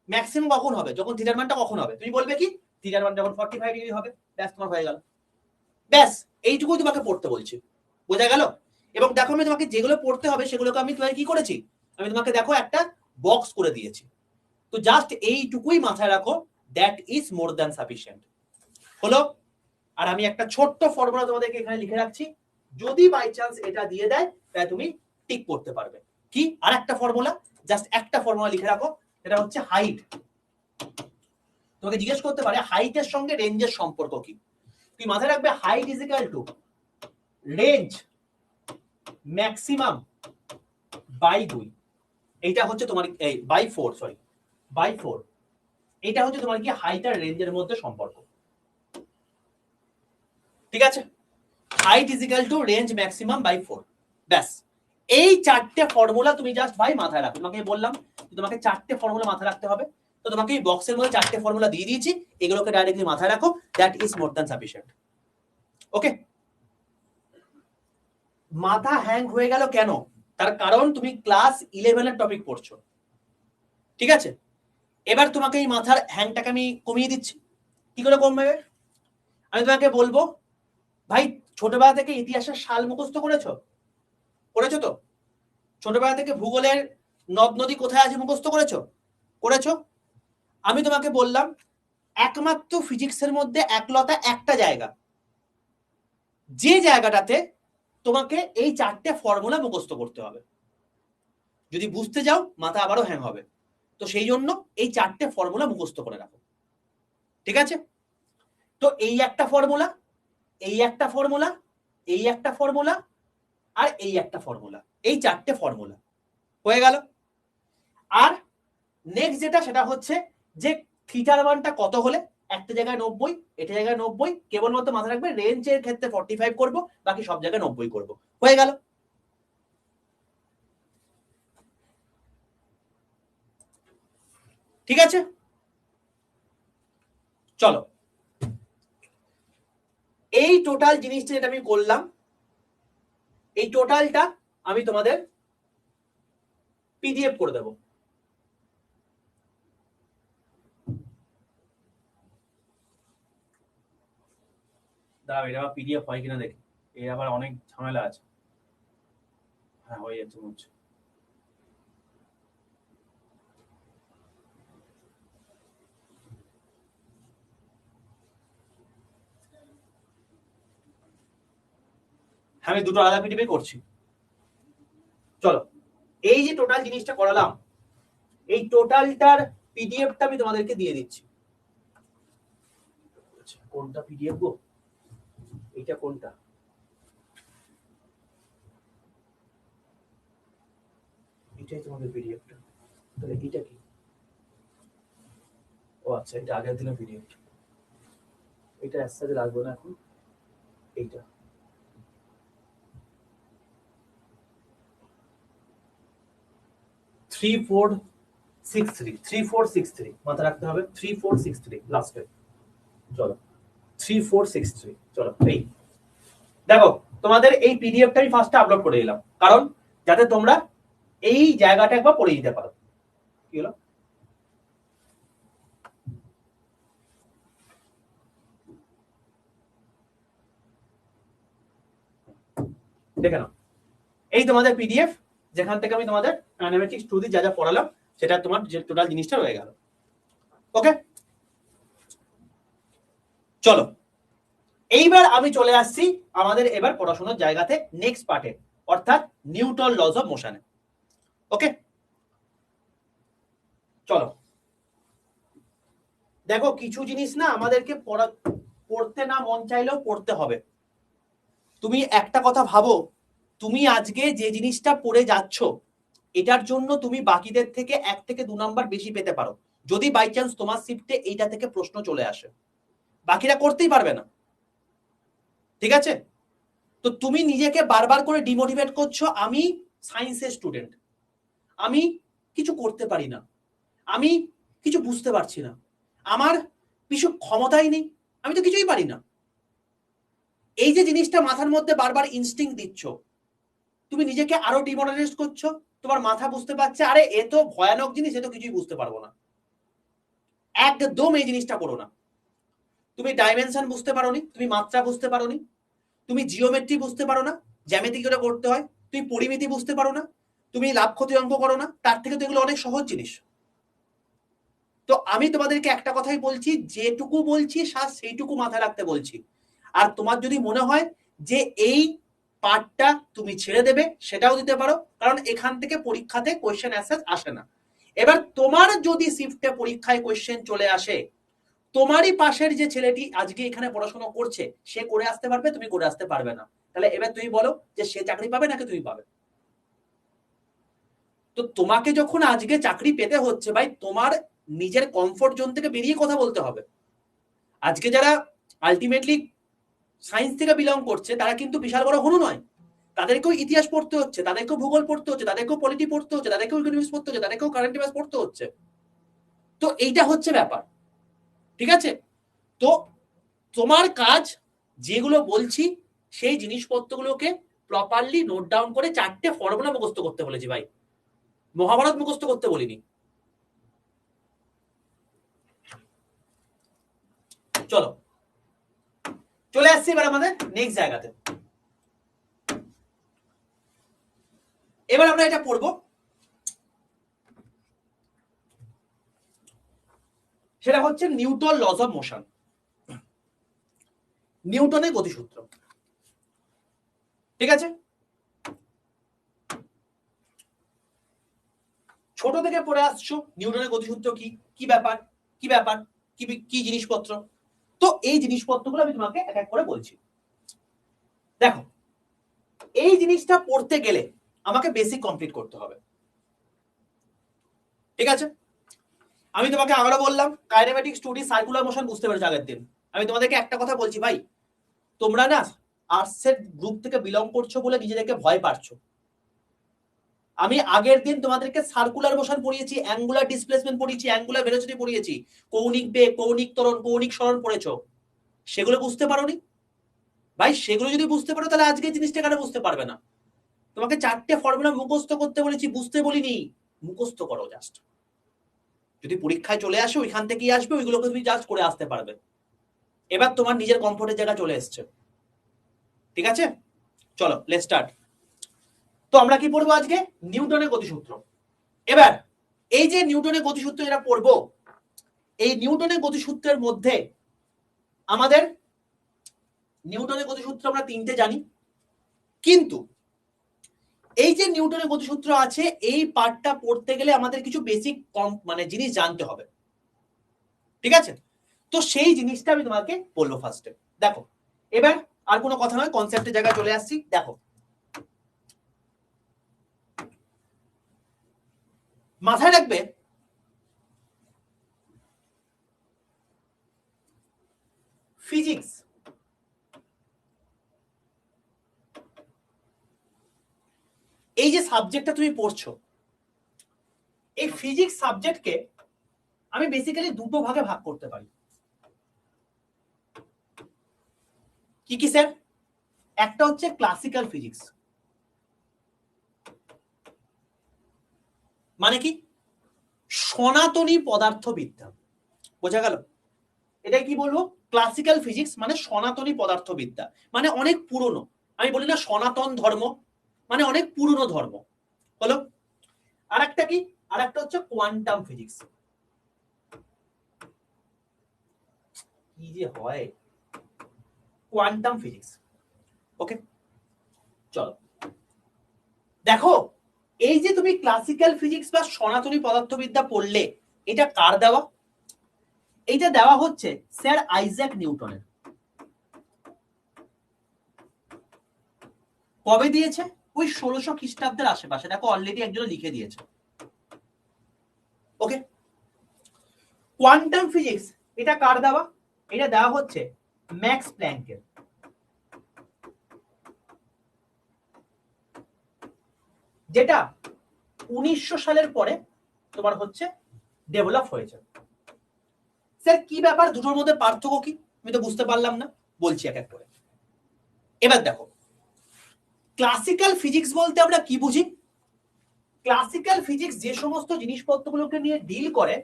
ম্যাক্সিমাম কখন হবে, যখন থিটার মানটা কখন হবে, তুমি বলবে কি থিটার মান যখন 45 ডিগ্রি হবে, ব্যাস তোমার হয়ে গেল, ব্যাস এইটুকুই তোমাকে পড়তে বলছি, বোঝা গেল। এবং দেখো আমি তোমাকে যেগুলো পড়তে হবে সেগুলোকে আমি তোমাকে কি করেছি, আমি তোমাকে দেখো একটা বক্স করে দিয়েছি, তো জাস্ট এইটুকুই মাথায় রাখো, that is more than sufficient হলো। আর আমি একটা ছোট্ট ফর্মুলা তোমাদেরকে এখানে লিখে রাখছি, যদি বাই চান্স এটা দিয়ে দেয় তাহলে তুমি টিক করতে পারবে। কি আর একটা ফর্মুলা, জাস্ট একটা ফর্মুলা লিখে রাখো, এটা হচ্ছে হাইট। তোমাকে জিজ্ঞেস করতে পারে হাইটের সঙ্গে রেঞ্জের সম্পর্ক কি, তুই মাথায় রাখবে height is equal to range maximum by 2, এইটা হচ্ছে তোমার এই বাই 4, সরি বাই 4, এটা হচ্ছে তোমার কি হাইট আর রেঞ্জের মধ্যে সম্পর্ক, ঠিক আছে। Height is equal to range maximum by 4, ব্যাস এই চারটে ফর্মুলা তুমি জাস্ট ভাই মাথায় রাখো, তোমাকে বললাম তোমাকে চারটে ফর্মুলা মাথায় রাখতে হবে, তো তোমাকে এই বক্সের মধ্যে চারটে ফর্মুলা দিয়ে দিয়েছি, এগুলোকে ডাইরেক্টলি মাথায় রাখো, that is more than sufficient. Okay, মাথা হ্যাং হয়ে গেল কেন, তার কারণ তুমি ক্লাস 11 এর টপিক পড়ছো, ঠিক আছে। এবার তোমাকে এই মাথার হ্যাংটাকে আমি কমিয়ে দিচ্ছি, কি করে কমবে, আমি তোমাকে বলবো ভাই ছোটবেলা থেকে ইতিহাসের সাল মুখস্থ করেছো, করেছো তো, ছোটবেলা থেকে ভূগোলের নদ নদী কোথায় আছে মুখস্থ করেছো, করেছো। আমি তোমাকে বললাম একমাত্র ফিজিক্সের মধ্যে একলতা একটা জায়গা, যে জায়গাটাতে তোমাকে এই চারটে ফর্মুলা মুখস্থ করতে হবে, যদি বুঝতে যাও মাথা আবারও হ্যাং হবে, তো সেই জন্য এই চারটে ফর্মুলা মুখস্থ করে রাখো, ঠিক আছে। তো এই একটা ফর্মুলা, এই একটা ফর্মুলা, এই একটা ফর্মুলা, আর এই একটা ফর্মুলা, এই চারটে ফর্মুলা হয়ে গেল। আর নেক্সট যেটা সেটা হচ্ছে যে থিটার মানটা কত হলে একটা জায়গায় 90, এটা জায়গায় 90, কেবলমাত্র মাথায় রাখবে রেঞ্জের ক্ষেত্রে 45 করব, বাকি সব জায়গায় 90 করব, হয়ে গেল। ঠিক আছে, চলো এই টোটাল জিনিসটা যেটা আমি করলাম, এই টোটালটা আমি তোমাদের পিডিএফ করে দেব, দাঁড়াও এটা আবার পিডিএফ হয় কিনা দেখি, এর আবার অনেক ঝামেলা আছে, হ্যাঁ হয়ে যাচ্ছে মনে হচ্ছে। আমি দুটো আলাদা পিডিএফ করছি, চলো এই যে টোটাল জিনিসটা করালাম, এই টোটালটার পিডিএফটা আমি তোমাদেরকে দিয়ে দিচ্ছি। কোনটা পিডিএফ গো, এটা কোনটা, এটাই তোমাদের পিডিএফটা, তাহলে এটা কি, ও আচ্ছা এটা আগের দিনের পিডিএফ, এটা একসাথে রাখবো না এখন, এইটা থ্রি ফোর সিক্স থ্রি মাথা রাখতে হবে, 3463 লাস্টে, চলো 3463, চলো এই দেখো তোমাদের এই পিডিএফটা আমি ফার্স্টে আপলোড করে দিলাম, কারণ যাতে তোমরা এই জায়গাটা একবার পড়ে দিতে পারো। কি হলো, দেখে নাও এই তোমাদের পিডিএফ, যেখান থেকে আমি তোমাদের অ্যানালিটিক্স 2 যা যা পড়ালাম সেটা তোমার যে টোটাল জিনিসটা রয়ে গেল। ওকে, চলো এইবার আমি চলে আসছি আমাদের এবার পড়াশোনার জায়গাতে নেক্সট পার্টে, অর্থাৎ নিউটন লজ অফ মোশনে। ওকে, চলো দেখো কিছু জিনিস না আমাদেরকে পড়তে না মন চাইলেও পড়তে হবে। তুমি একটা কথা ভাবো, তুমি আজকে যে জিনিসটা পড়ে যাচ্ছ এটার জন্য তুমি বাকিদের থেকে 1 থেকে 2 নাম্বার বেশি পেতে পারো যদি বাই চান্স তোমার শিফটে এইটা থেকে প্রশ্ন চলে আসে, বাকিরা করতেই পারবে না। ঠিক আছে, তো তুমি নিজেকে বারবার করে ডিমোটিভেট করছো, আমি সায়েন্সের স্টুডেন্ট, আমি কিছু করতে পারি না, আমি কিছু বুঝতে পারছি না, আমার কিছু ক্ষমতাই নেই, আমি তো কিছুই পারি না। এই যে জিনিসটা মাথার মধ্যে বারবার ইনস্টিংক্ট দিচ্ছ, তুমি নিজেকে আরো ডিমোটিভেট করছো। তোমার মাথা বুঝতে পারছে আরে এ তো ভয়ানক জিনিস, এ তো কিছুই বুঝতে পারবো না। একদম এই জিনিসটা করো না। তুমি ডাইমেনশন বুঝতে পারোনি, তুমি মাত্রা বুঝতে পারোনি, তুমি জিওমেট্রি বুঝতে পারো না, জ্যামিতি করে করতে হয়, তুমি পরিমিতি বুঝতে পারো না, তুমি লাভ ক্ষতি অঙ্ক করো না, তার থেকে তো এগুলো অনেক সহজ জিনিস। তো আমি তোমাদেরকে একটা কথাই বলছি, যেটুকু বলছি সেইটুকু মাথায় রাখতে বলছি। আর তোমার যদি মনে হয় যে এই পার্টটা তুমি ছেড়ে দেবে, সেটাও দিতে পারো, কারণ এখান থেকে পরীক্ষাতে কোয়েশ্চেন অ্যান্সার আসে না। এবার তোমার যদি শিফটে পরীক্ষায় কোয়েশ্চেন চলে আসে, তোমারই পাশের যে ছেলেটি আজকে এখানে পড়াশোনা করছে সে করে আসতে পারবে, তুমি করে আসতে পারবে না, তাহলে এবার তুমি বলো যে সে চাকরি পাবে নাকি তুমি পাবে? তো তোমাকে যখন আজকে চাকরি পেতে হচ্ছে ভাই, তোমার নিজের কমফোর্ট জোন থেকে বেরিয়ে কথা বলতে হবে। আজকে যারা আলটিমেটলি সায়েন্স থেকে বিলং করছে তারা কিন্তু বিশাল বড় হনু নয়, তাদেরকেও ইতিহাস পড়তে হচ্ছে, তাদেরকেও ভূগোল পড়তে হচ্ছে, তাদেরকেও পলিটি পড়তে হচ্ছে, তাদেরকেও ইকোনমিক্স পড়তে হচ্ছে, তাদেরকেও কারেন্ট অ্যাফেয়ার্স পড়তে হচ্ছে। তো এইটা হচ্ছে ব্যাপার। ঠিক আছে, তো তোমার কাজ যেগুলো বলছি সেই জিনিসপত্রগুলোকে প্রপারলি নোট ডাউন করে 4টে ফর্মুলা মুখস্থ করতে বলেছি ভাই, মহাভারত মুখস্থ করতে বলিনি। চলো চলে আসছি এবার আমাদের নেক্সট জায়গাতে। এবার আমরা এটা পড়বো, সেটা হচ্ছে নিউটন লজ অফ মোশন, নিউটনের গতিসূত্র। ঠিক আছে, ছোট থেকে পড়ে আসছো নিউটনের গতিসূত্র কি, কি ব্যাপার, কি ব্যাপার, কি কি জিনিসপত্র। তো এই জিনিসপত্রগুলো আমি তোমাকে এক এক করে বলছি। দেখো, এই জিনিসটা পড়তে গেলে আমাকে বেসিক কমপ্লিট করতে হবে। ঠিক আছে, আমি তোমাকে আবারও বললাম কাইনেমেটিক স্টুডি সার্কুলার মোশন বুঝতে পেরেছো আগের দিন। আমি তোমাদেরকে একটা কথা বলছি ভাই, তোমরা না আর্টসের গ্রুপ থেকে বিলং করছো বলে নিজেদেরকে ভয় পাচ্ছো। আমি আগের দিন তোমাদেরকে সার্কুলার মোশন পড়িয়েছি, অ্যাঙ্গুলার ডিসপ্লেসমেন্ট পড়িয়েছি, অ্যাঙ্গুলার ভেলোসিটি পড়িয়েছি, কৌণিক বেগ, কৌণিক ত্বরণ, কৌণিক সরণ পড়েছো। সেগুলো বুঝতে পারোনি ভাই? সেগুলো যদি বুঝতে পারো তাহলে আজকে জিনিসটা কেন বুঝতে পারবে না? তোমাকে 4টে ফর্মুলা মুখস্থ করতে বলেছি, বুঝতে বলিনি। মুখস্থ করো জাস্ট, যদি পরীক্ষায় চলে আসে ওইখান থেকেই আসবে, ওইগুলোকে তুমি জাস্ট করে আসতে পারবে। এবার তোমার নিজের কমফোর্টের জায়গা চলে এসছে। ঠিক আছে, চলো লেটস স্টার্ট। তো আমরা কি পড়বো আজকে? নিউটনের গতিসূত্র। এবার এই যে নিউটনের গতিসূত্র যেটা পড়বো, এই নিউটনের গতিসূত্রের মধ্যে আমাদের নিউটনের গতিসূত্র আমরা 3টে জানি, কিন্তু এই যে নিউটনের গতিসূত্র আছে এই পার্টটা পড়তে গেলে আমাদের কিছু বেসিক মানে জিনিস জানতে হবে। ঠিক আছে, তো সেই জিনিসটা আমি তোমাকে বলবো ফার্স্টে। দেখো, এবার আর কোনো কথা নয়, কনসেপ্টের জায়গায় চলে আসছি। দেখো, মাথায় রাখবে ফিজিক্স এই যে সাবজেক্টটা তুমি পড়ছো, এই ফিজিক্স সাবজেক্টকে আমি বেসিক্যালি দুটো ভাগে ভাগ করতে পারি। কি কি স্যার? একটা হচ্ছে ক্লাসিক্যাল ফিজিক্স, মানে কি সনাতনী পদার্থবিদ্যা। বোঝা গেল? এটা কি বলবো? ক্লাসিক্যাল ফিজিক্স মানে সনাতনী পদার্থবিদ্যা, মানে অনেক পুরনো। আমি বলি না সনাতন ধর্ম, মানে অনেক পুরনো ধর্ম হলো। আর একটা কি, আর একটা হচ্ছে কোয়ান্টাম ফিজিক্স। কি যে হয়, কোয়ান্টাম ফিজিক্স। ওকে, চলো দেখো, এই যে তুমি ক্লাসিক্যাল ফিজিক্স বা সনাতনী পদার্থবিদ্যা পড়লে, এটা কার দেওয়া? এইটা দেওয়া হচ্ছে স্যার আইজ্যাক নিউটনের। কবে দিয়েছে? ওই 1600 খ্রিস্টাব্দের আশেপাশে। দেখো অলরেডি একজন লিখে দিয়েছে। ওকে, কোয়ান্টাম ফিজিক্স এটা কার দেওয়া? এটা দেওয়া হচ্ছে ম্যাক্স প্ল্যাঙ্কের। যেটা 1900 সালের পরে তোমার হচ্ছে ডেভেলপ হয়েছে। স্যার কি ব্যাপার, দুটোর মধ্যে পার্থক্য কি? আমি তো বুঝতে পারলাম না, বলছি এক এক করে। এবার দেখো, ক্লাসিক্যাল ফিজিক্স বলতে আমরা কি বুঝি? ক্লাসিক্যাল ফিজিক্স যে সমস্ত জিনিসপত্রগুলোকে নিয়ে ডিল করে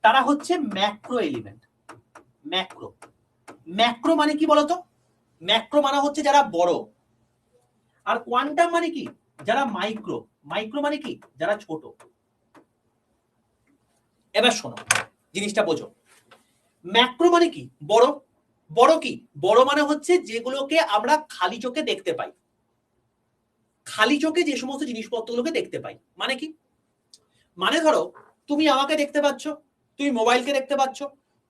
তারা হচ্ছে ম্যাক্রো এলিমেন্ট। ম্যাক্রো, ম্যাক্রো মানে কি বলতো? ম্যাক্রো মানে হচ্ছে যারা বড়। আর কোয়ান্টাম মানে কি? যারা মাইক্রো। মাইক্রো মানে কি? যারা ছোট। এবার শোনো, জিনিসটা বোঝো। ম্যাক্রো মানে কি? বড়। বড় কি? বড় মানে হচ্ছে যেগুলোকে আমরা খালি চোখে দেখতে পাই। খালি চোখে যে সমস্ত জিনিসপত্রগুলোকে দেখতে পাই। মানে কি? মানে ধরো তুমি আমাকে দেখতে পাচ্ছ, তুমি মোবাইলকে দেখতে পাচ্ছ,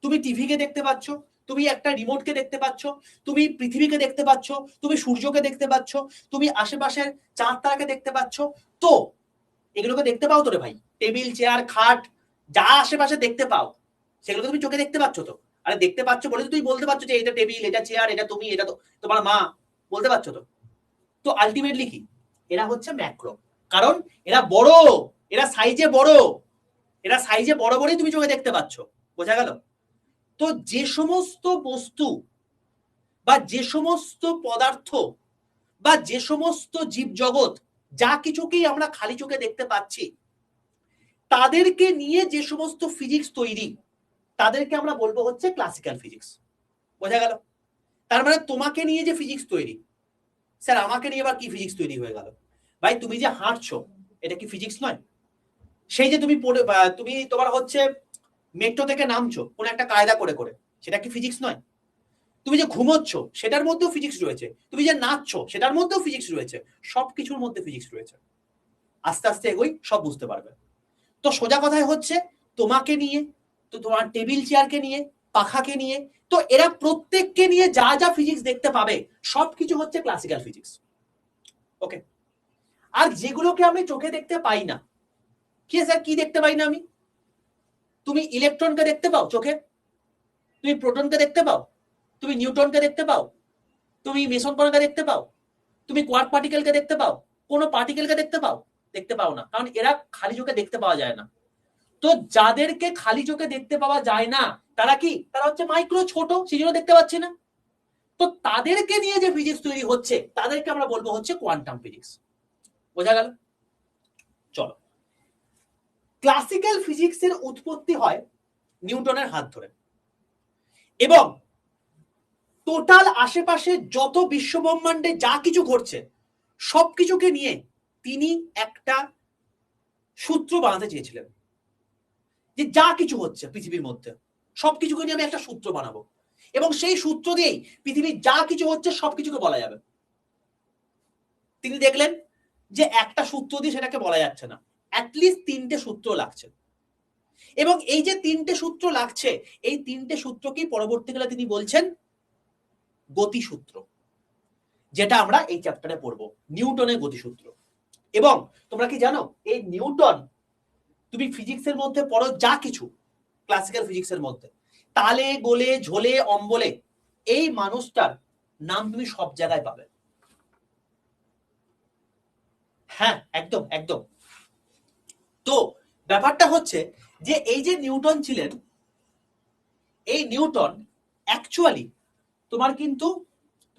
তুমি টিভিকে দেখতে পাচ্ছ, তুমি একটা রিমোটকে দেখতে পাচ্ছ, তুমি পৃথিবীকে দেখতে পাচ্ছ, তুমি সূর্যকে দেখতে পাচ্ছ, তুমি আশেপাশের চাঁদ তারাকে দেখতে পাচ্ছ। তো এগুলোকে দেখতে পাও তো রে ভাই? টেবিল, চেয়ার, খাট যা আশেপাশে দেখতে পাও সেগুলোকে তুমি চোখে দেখতে পাচ্ছ তো? আরে দেখতে পাচ্ছ বলে তুমি বলতে পারছো যে এটা টেবিল, এটা চেয়ার, এটা তুমি, এটা তো তোমার মা, বলতে পারছো তো? তো আলটিমেটলি কি? এরা হচ্ছে ম্যাক্রো, কারণ এরা বড়, এরা সাইজে বড়, এরা সাইজে বড় বড়ই তুমি চোখে দেখতে পাচ্ছ। বোঝা গেল? তো যে সমস্ত বস্তু বা যে সমস্ত পদার্থ বা যে সমস্ত জীবজগৎ যা কিছুকেই আমরা খালি চোখে দেখতে পাচ্ছি, তাদেরকে নিয়ে যে সমস্ত ফিজিক্স তৈরি তাদেরকে আমরা বলবো হচ্ছে ক্লাসিক্যাল ফিজিক্স। বোঝা গেল? তার মানে তোমাকে নিয়ে যে ফিজিক্স তৈরি, স্যার আমাকে নিয়ে আবার কি ফিজিক্স তৈরি হয়ে গেল? ভাই তুমি যে হাঁটছো এটা কি ফিজিক্স নয়? সেই যে তুমি তুমি তোমার হচ্ছে মেট্রো থেকে নামছো কোন একটা কায়দা করে করে, সেটা কি ফিজিক্স নয়? তুমি যে ঘুমোচ্ছ সেটার মধ্যেও ফিজিক্স রয়েছে, তুমি যে নাচছো সেটার মধ্যেও ফিজিক্স রয়েছে, সবকিছুর মধ্যে ফিজিক্স রয়েছে। আস্তে আস্তে এগোই, সব বুঝতে পারবে। তো সোজা কথায় হচ্ছে তোমাকে নিয়ে, তো তোমার টেবিল চেয়ারকে নিয়ে, পাখাকে নিয়ে, তো এরা প্রত্যেককে নিয়ে যা যা ফিজিক্স দেখতে পাবে সবকিছু হচ্ছে ক্লাসিক্যাল ফিজিক্স। ওকে, আর যেগুলোকে আমি চোখে দেখতে পাই না, কি স্যার কি দেখতে পাই না আমি? তুমি ইলেকট্রনকে দেখতে পাও চোখে, তুমি প্রোটনকে দেখতে পাও, তুমি নিউটনকে দেখতে পাও, তুমি মেসন কণাকে দেখতে পাও, তুমি কোয়ার্ক পার্টিকেলকে দেখতে পাও, কোনো পার্টিকেলকে দেখতে পাও? দেখতে পাও না, কারণ এরা খালি চোখে দেখতে পাওয়া যায় না। তো যাদেরকে খালি চোখে দেখতে পাওয়া যায় না তারা কি? তারা হচ্ছে মাইক্রো, ছোট, সেই জন্য দেখতে পাচ্ছি না। তো তাদেরকে নিয়ে যে ফিজিক্স তৈরি হচ্ছে তাদেরকে আমরা বলবো হচ্ছে কোয়ান্টাম ফিজিক্স। বোঝা গেল? চলো, ক্লাসিক্যাল ফিজিক্সের উৎপত্তি হয় নিউটনের হাত ধরে, এবং টোটাল আশেপাশে যত বিশ্বব্রহ্মাণ্ডে যা কিছু ঘটছে সবকিছুকে নিয়ে তিনি একটা সূত্র বানাতে চেয়েছিলেন, যে যা কিছু হচ্ছে পৃথিবীর মধ্যে সবকিছুকে নিয়ে আমি একটা সূত্র বানাবো, এবং সেই সূত্র দিয়েই পৃথিবীর যা কিছু হচ্ছে সবকিছুকে বলা যাবে। তিনি দেখলেন যে একটা সূত্র দিয়ে সেটাকে বলা যাচ্ছে না, অ্যাটলিস্ট তিনটে সূত্র লাগছে। এবং এই যে তিনটে সূত্র লাগছে, এই তিনটে সূত্রকেই পরবর্তীকালে তিনি বলছেন গতিসূত্র, যেটা আমরা এই চ্যাপ্টারে পড়বো, নিউটনের গতিসূত্র। এবং তোমরা কি জানো এই নিউটন, তুমি ফিজিক্সের মধ্যে পড়ো যা কিছু ক্লাসিক্যাল ফিজিক্সের মধ্যে, তালে গোলে ঝোলে অম্বলে এই মানুষটার নাম তুমি সব জায়গায় পাবে। হ্যাঁ, একদম একদম। তো ব্যাপারটা হচ্ছে যে এই যে নিউটন ছিলেন, এই নিউটন অ্যাকচুয়ালি তোমার কিন্তু,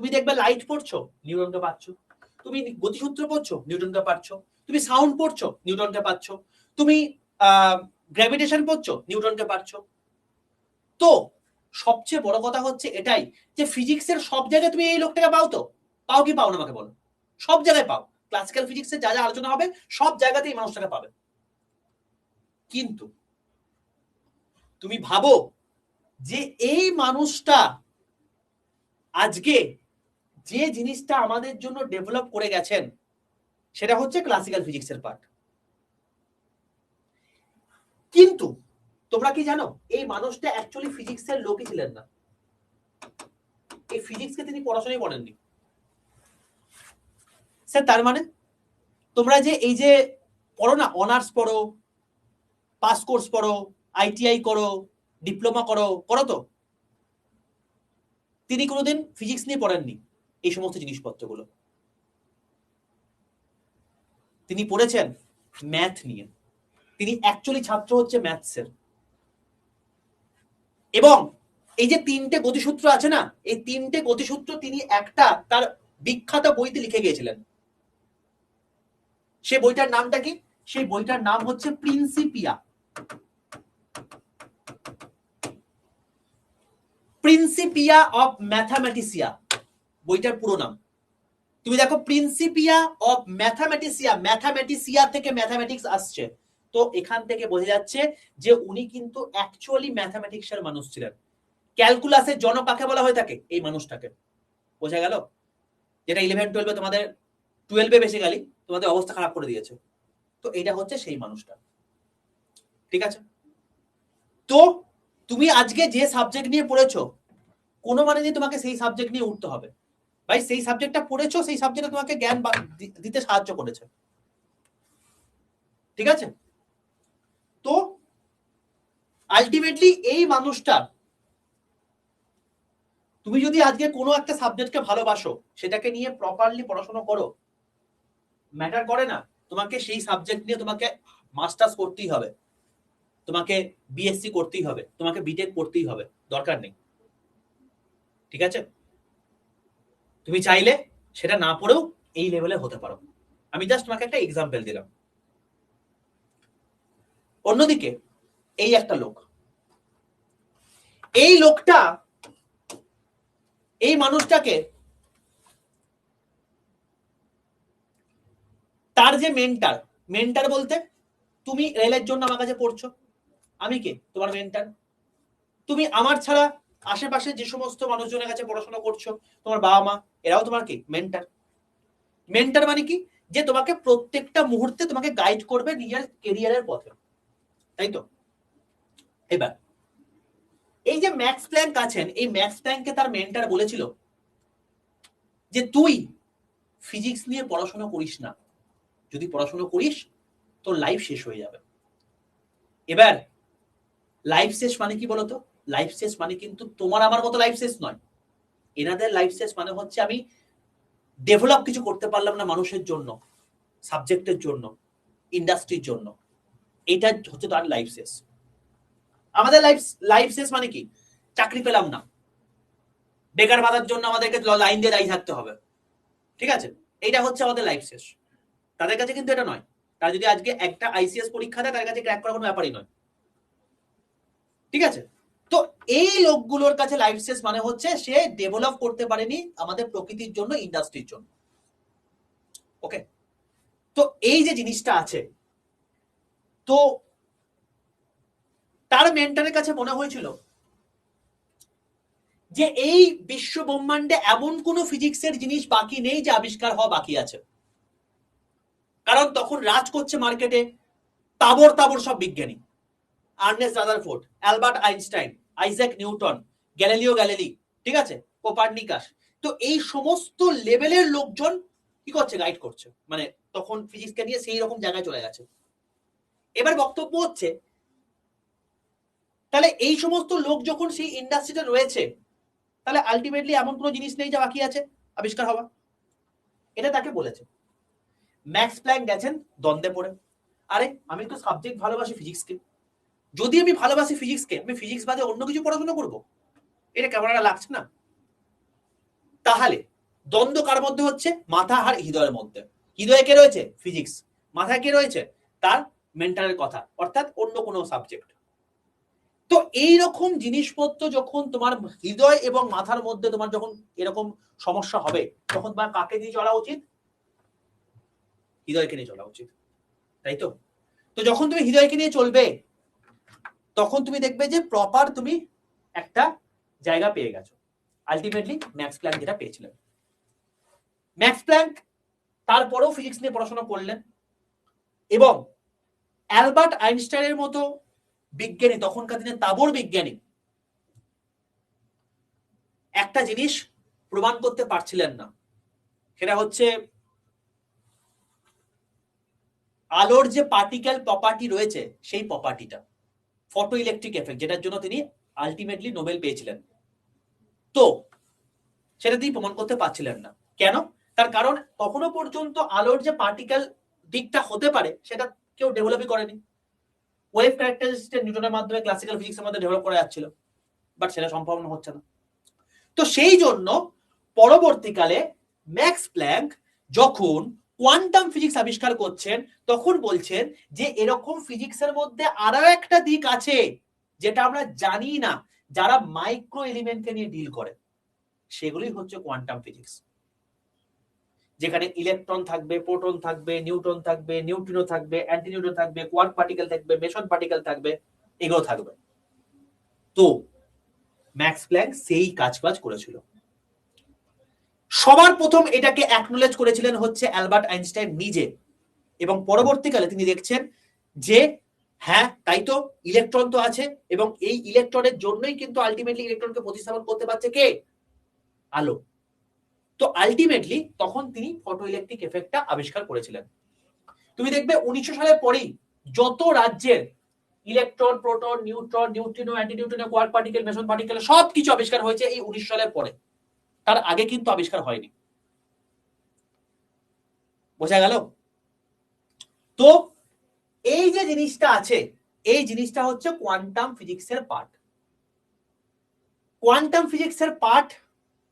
তুমি দেখবে লাইট পড়ছো নিউটনকে পাচ্ছ, তুমি গতিসূত্র পড়ছো নিউটনকে পাচ্ছ, তুমি সাউন্ড পড়ছো নিউটনকে পাচ্ছ, তুমি গ্র্যাভিটেশন পড়ছো নিউটনকে পাচ্ছ। তো সবচেয়ে বড় কথা হচ্ছে এটাই যে ফিজিক্সের সব জায়গায় তুমি এই লোকটাকে পাও তো? পাও কি পাও না আমাকে বলো? সব জায়গায় পাও, ক্লাসিক্যাল ফিজিক্সের যা যা আলোচনা হবে সব জায়গাতেই এই মানুষটাকে পাবে। কিন্তু তুমি ভাবো যে এই মানুষটা আজকে যে জিনিসটা আমাদের জন্য ডেভেলপ করে গেছেন সেটা হচ্ছে ক্লাসিক্যাল ফিজিক্সের পার্ট। কিন্তু তোমরা কি জানো এই মানুষটা অ্যাকচুয়ালি ফিজিক্সের লোকই ছিলেন না। এই ফিজিক্সকে তিনি পড়াশোনাই করেননি। স্যার তার মানে? তোমরা যে এই যে পড়ো না, অনার্স পড়ো, পাস কোর্স পড়ো, আইটিআই করো, ডিপ্লোমা করো, করো তো? তিনি কোনোদিন ফিজিক্স নিয়ে পড়েননি এই সমস্ত জিনিসপত্রগুলো, তিনি পড়েছেন ম্যাথ নিয়ে। তিনি অ্যাকচুয়ালি ছাত্র হচ্ছে ম্যাথসের। এবং এই যে তিনটে গতিসূত্র আছে না, এই তিনটে গতিসূত্র তিনি একটা তার বিখ্যাত বইতে লিখে গিয়েছিলেন। সেই বইটার নামটা কি? সেই বইটার নাম হচ্ছে প্রিন্সিপিয়া। প্রিন্সিপিয়া অফ ম্যাথামেটিসিয়া বইটার পুরো নাম। তুমি দেখো প্রিন্সিপিয়া অফ ম্যাথামেটিসিয়া, ম্যাথামেটিসিয়া থেকে ম্যাথামেটিক্স আসছে, তো এখান থেকে বোঝা যাচ্ছে যে উনি কিন্তু অ্যাকচুয়ালি ম্যাথামেটিক্সের মানুষ ছিলেন। ক্যালকুলাসের জনক কাকে বলা হয়ে থাকে? এই মানুষটাকে। বোঝা গেল? যেটা 11-12 তোমাদের, 12 বেসিক্যালি তোমাদের অবস্থা খারাপ করে দিয়েছে। তো এটা হচ্ছে সেই মানুষটা, ঠিক আছে? তো তুমি আজকে যে সাবজেক্ট নিয়ে পড়েছো, কোনো মানে যে তোমাকে সেই সাবজেক্ট নিয়ে উঠতে হবে। ভাই সেই সাবজেক্টটা পড়েছো, সেই সাবজেক্টে তোমাকে জ্ঞান দিতে সাহায্য করেছে, ঠিক আছে? তো আলটিমেটলি এই মানুষটা, তুমি যদি আজকে কোনো একটা সাবজেক্টকে ভালোবাসো, সেটাকে নিয়ে প্রপারলি পড়াশোনা করো, ম্যাটার করে না তোমাকে সেই সাবজেক্ট নিয়ে তোমাকে মাস্টার্স করতেই হবে, তোমাকে বিএসসি করতেই হবে, তোমাকে বিটেক করতেই হবে, দরকার নেই, ঠিক আছে? তুমি চাইলে সেটা না পড়েও এই লেভেলে হতে পারো। আমি জাস্ট তোমাকে একটা এক্সাম্পল দিলাম। অন্যদিকে এই একটা লোক, এই লোকটা, এই মানুষটাকে তার যে মেন্টার, মেন্টার বলতে তুমি রেলের জন্য আমার কাছে পড়ছো, আমি কে? তোমার মেন্টার। তুমি আমার ছাড়া আশেপাশে যে সমস্ত মানুষজনের কাছে পড়াশোনা করছো, তোমার বাবা মা, এরাও তোমার কি? মেন্টার। মেন্টার মানে কি? যে তোমাকে প্রত্যেকটা মুহূর্তে তোমাকে গাইড করবে নিজের কেরিয়ারের পথে, তাই তো? এবার এই যে ম্যাক্স প্ল্যাঙ্ক আছেন, এই ম্যাক্স প্ল্যাঙ্ককে তার মেন্টার বলেছিল যে তুই ফিজিক্স নিয়ে পড়াশোনা করিস না, যদি পড়াশোনা করিস তোর লাইফ শেষ হয়ে যাবে। এবার লাইফ শেষ মানে কি বলতো? লাইফ শেষ মানে কিন্তু তোমার আমার মতো লাইফ শেষ নয়। এনাদের লাইফ শেষ মানে হচ্ছে আমি ডেভেলপ কিছু করতে পারলাম না মানুষের জন্য, সাবজেক্টের জন্য, ইন্ডাস্ট্রির জন্য, এটা হচ্ছে তার লাইফ শেষ। আমাদের লাইফ শেষ মানে কি? চাকরি পেলাম না, বেকার ভাতার জন্য আমাদেরকে লাইন দিয়ে দাঁড়িয়ে থাকতে হবে, ঠিক আছে? এইটা হচ্ছে আমাদের লাইফ শেষ। তাদের কাছে কিন্তু এটা নয়। তারা যদি আজকে একটা আইসিএস পরীক্ষা দেয়, তার কাছে ক্র্যাক করার কোনো ব্যাপারই নয়, ঠিক আছে? তো এই লোকগুলোর কাছে লাইফ শেষ মানে হচ্ছে সে ডেভেলপ করতে পারেনি আমাদের প্রকৃতির জন্য, ইন্ডাস্ট্রির জন্য। ওকে, তো এই যে জিনিসটা আছে, তো তার মেন্টরের কাছে মনে হয়েছিল যে এই বিশ্ব ব্রহ্মাণ্ডে এমন কোন ফিজিক্সের জিনিস বাকি নেই যে আবিষ্কার হওয়া বাকি আছে। কারণ তখন রাজ করছে মার্কেটে তাবর তাবর সব বিজ্ঞানী, Ernest Rutherford, Albert Einstein, Isaac Newton, Galileo Galilei, ঠিক আছে, কোপার্নিকাস। তো এই সমস্ত লেভেলের লোকজন কি করছে? গাইড করছে, মানে তখন ফিজিক্সকে নিয়ে সেই রকম জায়গায় চলে গেছে। এবার বক্তব্য হচ্ছে তাহলে এই সমস্ত লোক যখন সেই ইন্ডাস্ট্রিতে রয়েছে, তাহলে আলটিমেটলি এমন কোনো জিনিস নেই যা বাকি আছে আবিষ্কার হওয়া। এটা তাকে বলেছে। ম্যাক্স প্ল্যাঙ্ক গেছেন দ্বন্দ্বে পড়ে, আরে আমি তো সাবজেক্ট ভালোবাসি ফিজিক্সকে, যদি আমি ভালোবাসি ফিজিক্সকে, আমি ফিজিক্স বাদে অন্য কিছু পড়াশোনা করব? এটা কেমন একটা লাগছে না? তাহলে দ্বন্দ্ব কার মধ্যে হচ্ছে? মাথা আর হৃদয়ের মধ্যে। হৃদয়ে কে রয়েছে? ফিজিক্স। মাথায় কে রয়েছে? তার মেন্টালের কথা, অর্থাৎ অন্য কোনো সাবজেক্ট। তো এইরকম জিনিসপত্র যখন তোমার হৃদয় এবং মাথার মধ্যে তোমার যখন এরকম সমস্যা হবে, তখন তোমার কাকে নিয়ে চলা উচিত? হৃদয়কে নিয়ে চলা উচিত, তাই তো? তো যখন তুমি হৃদয়কে নিয়ে চলবে, তখন তুমি দেখবে যে প্রপার তুমি একটা জায়গা পেয়ে গেছো। আলটিমেটলি ম্যাক্স প্ল্যাঙ্ক যেটা পেয়েছিলেন। ম্যাক্স প্ল্যাঙ্ক তারপরেও ফিজিক্স নিয়ে পড়াশোনা করলেন এবং অ্যালবার্ট আইনস্টাইনের মতো বিজ্ঞানী, তখনকার দিনে তাবর বিজ্ঞানী, একটা জিনিস প্রমাণ করতে পারছিলেন না, সেটা হচ্ছে আলোর যে পার্টিকেল প্রপার্টি রয়েছে সেই প্রপার্টিটা, ফটো ইলেকট্রিক এফেক্ট, যেটার জন্য তিনি আলটিমেটলি নোবেল পেয়েছিলেন, তো সেটা তিনি প্রমাণ করতে পারছিলেন না। কেন? তার কারণ তখনো পর্যন্ত আলোর যে পার্টিকেল দিকটা হতে পারে সেটা কেউ ডেভেলপই করেনি। ওয়েভ ক্যারেক্টারিস্টিক নিউটনের মাধ্যমে ক্লাসিক্যাল ফিজিক্সের মধ্যে ডেভেলপ করা যাচ্ছিল, বাট সেটা সম্ভব হচ্ছে না। তো সেই জন্য পরবর্তীকালে ম্যাক্স প্ল্যাঙ্ক যখন কোয়ান্টাম ফিজিক্স আবিষ্কার করছেন তখন বলছেন যে এরকম ফিজিক্সের মধ্যে আরো একটা দিক আছে যেটা আমরা জানি না, যারা মাইক্রো এলিমেন্টকে নিয়ে ডিল করে, সেগুলোই হচ্ছে কোয়ান্টাম ফিজিক্স, যেখানে ইলেকট্রন থাকবে, প্রোটন থাকবে, নিউট্রন থাকবে, নিউট্রিনো থাকবে, অ্যান্টি নিউট্রন থাকবে, কোয়ার্ক পার্টিকেল থাকবে, মেসন পার্টিকেল থাকবে, এগুলো থাকবে। তো ম্যাক্স প্ল্যাঙ্ক সেই কাজ করেছিল। সবার প্রথম এটাকে অ্যাকনোলেজ করেছিলেন হচ্ছে অ্যালবার্ট আইনস্টাইন নিজে, এবং পরবর্তীকালে তিনি দেখছেন যে হ্যাঁ তাই তো, ইলেকট্রন তো আছে, এবং এই ইলেকট্রনের জন্যই কিন্তু আলটিমেটলি ইলেকট্রনকে প্রতিস্থাপন করতে পারছে কে? আলো। তো আলটিমেটলি তখন তিনি ফটো ইলেকট্রিক এফেক্টটা আবিষ্কার করেছিলেন। তুমি দেখবে 1900 সালের পরেই যত রাজ্যের electron, proton, neutron, neutrino, anti neutrino, quark particle, Mason particle সবকিছু আবিষ্কার হয়েছে এই 1900 সালের পরে, তার আগে কিন্তু আবিষ্কার হয়নি। বোঝা গেল? তো এই যে জিনিসটা আছে, এই জিনিসটা হচ্ছে কোয়ান্টাম ফিজিক্সের পার্ট। কোয়ান্টাম ফিজিক্সের পার্ট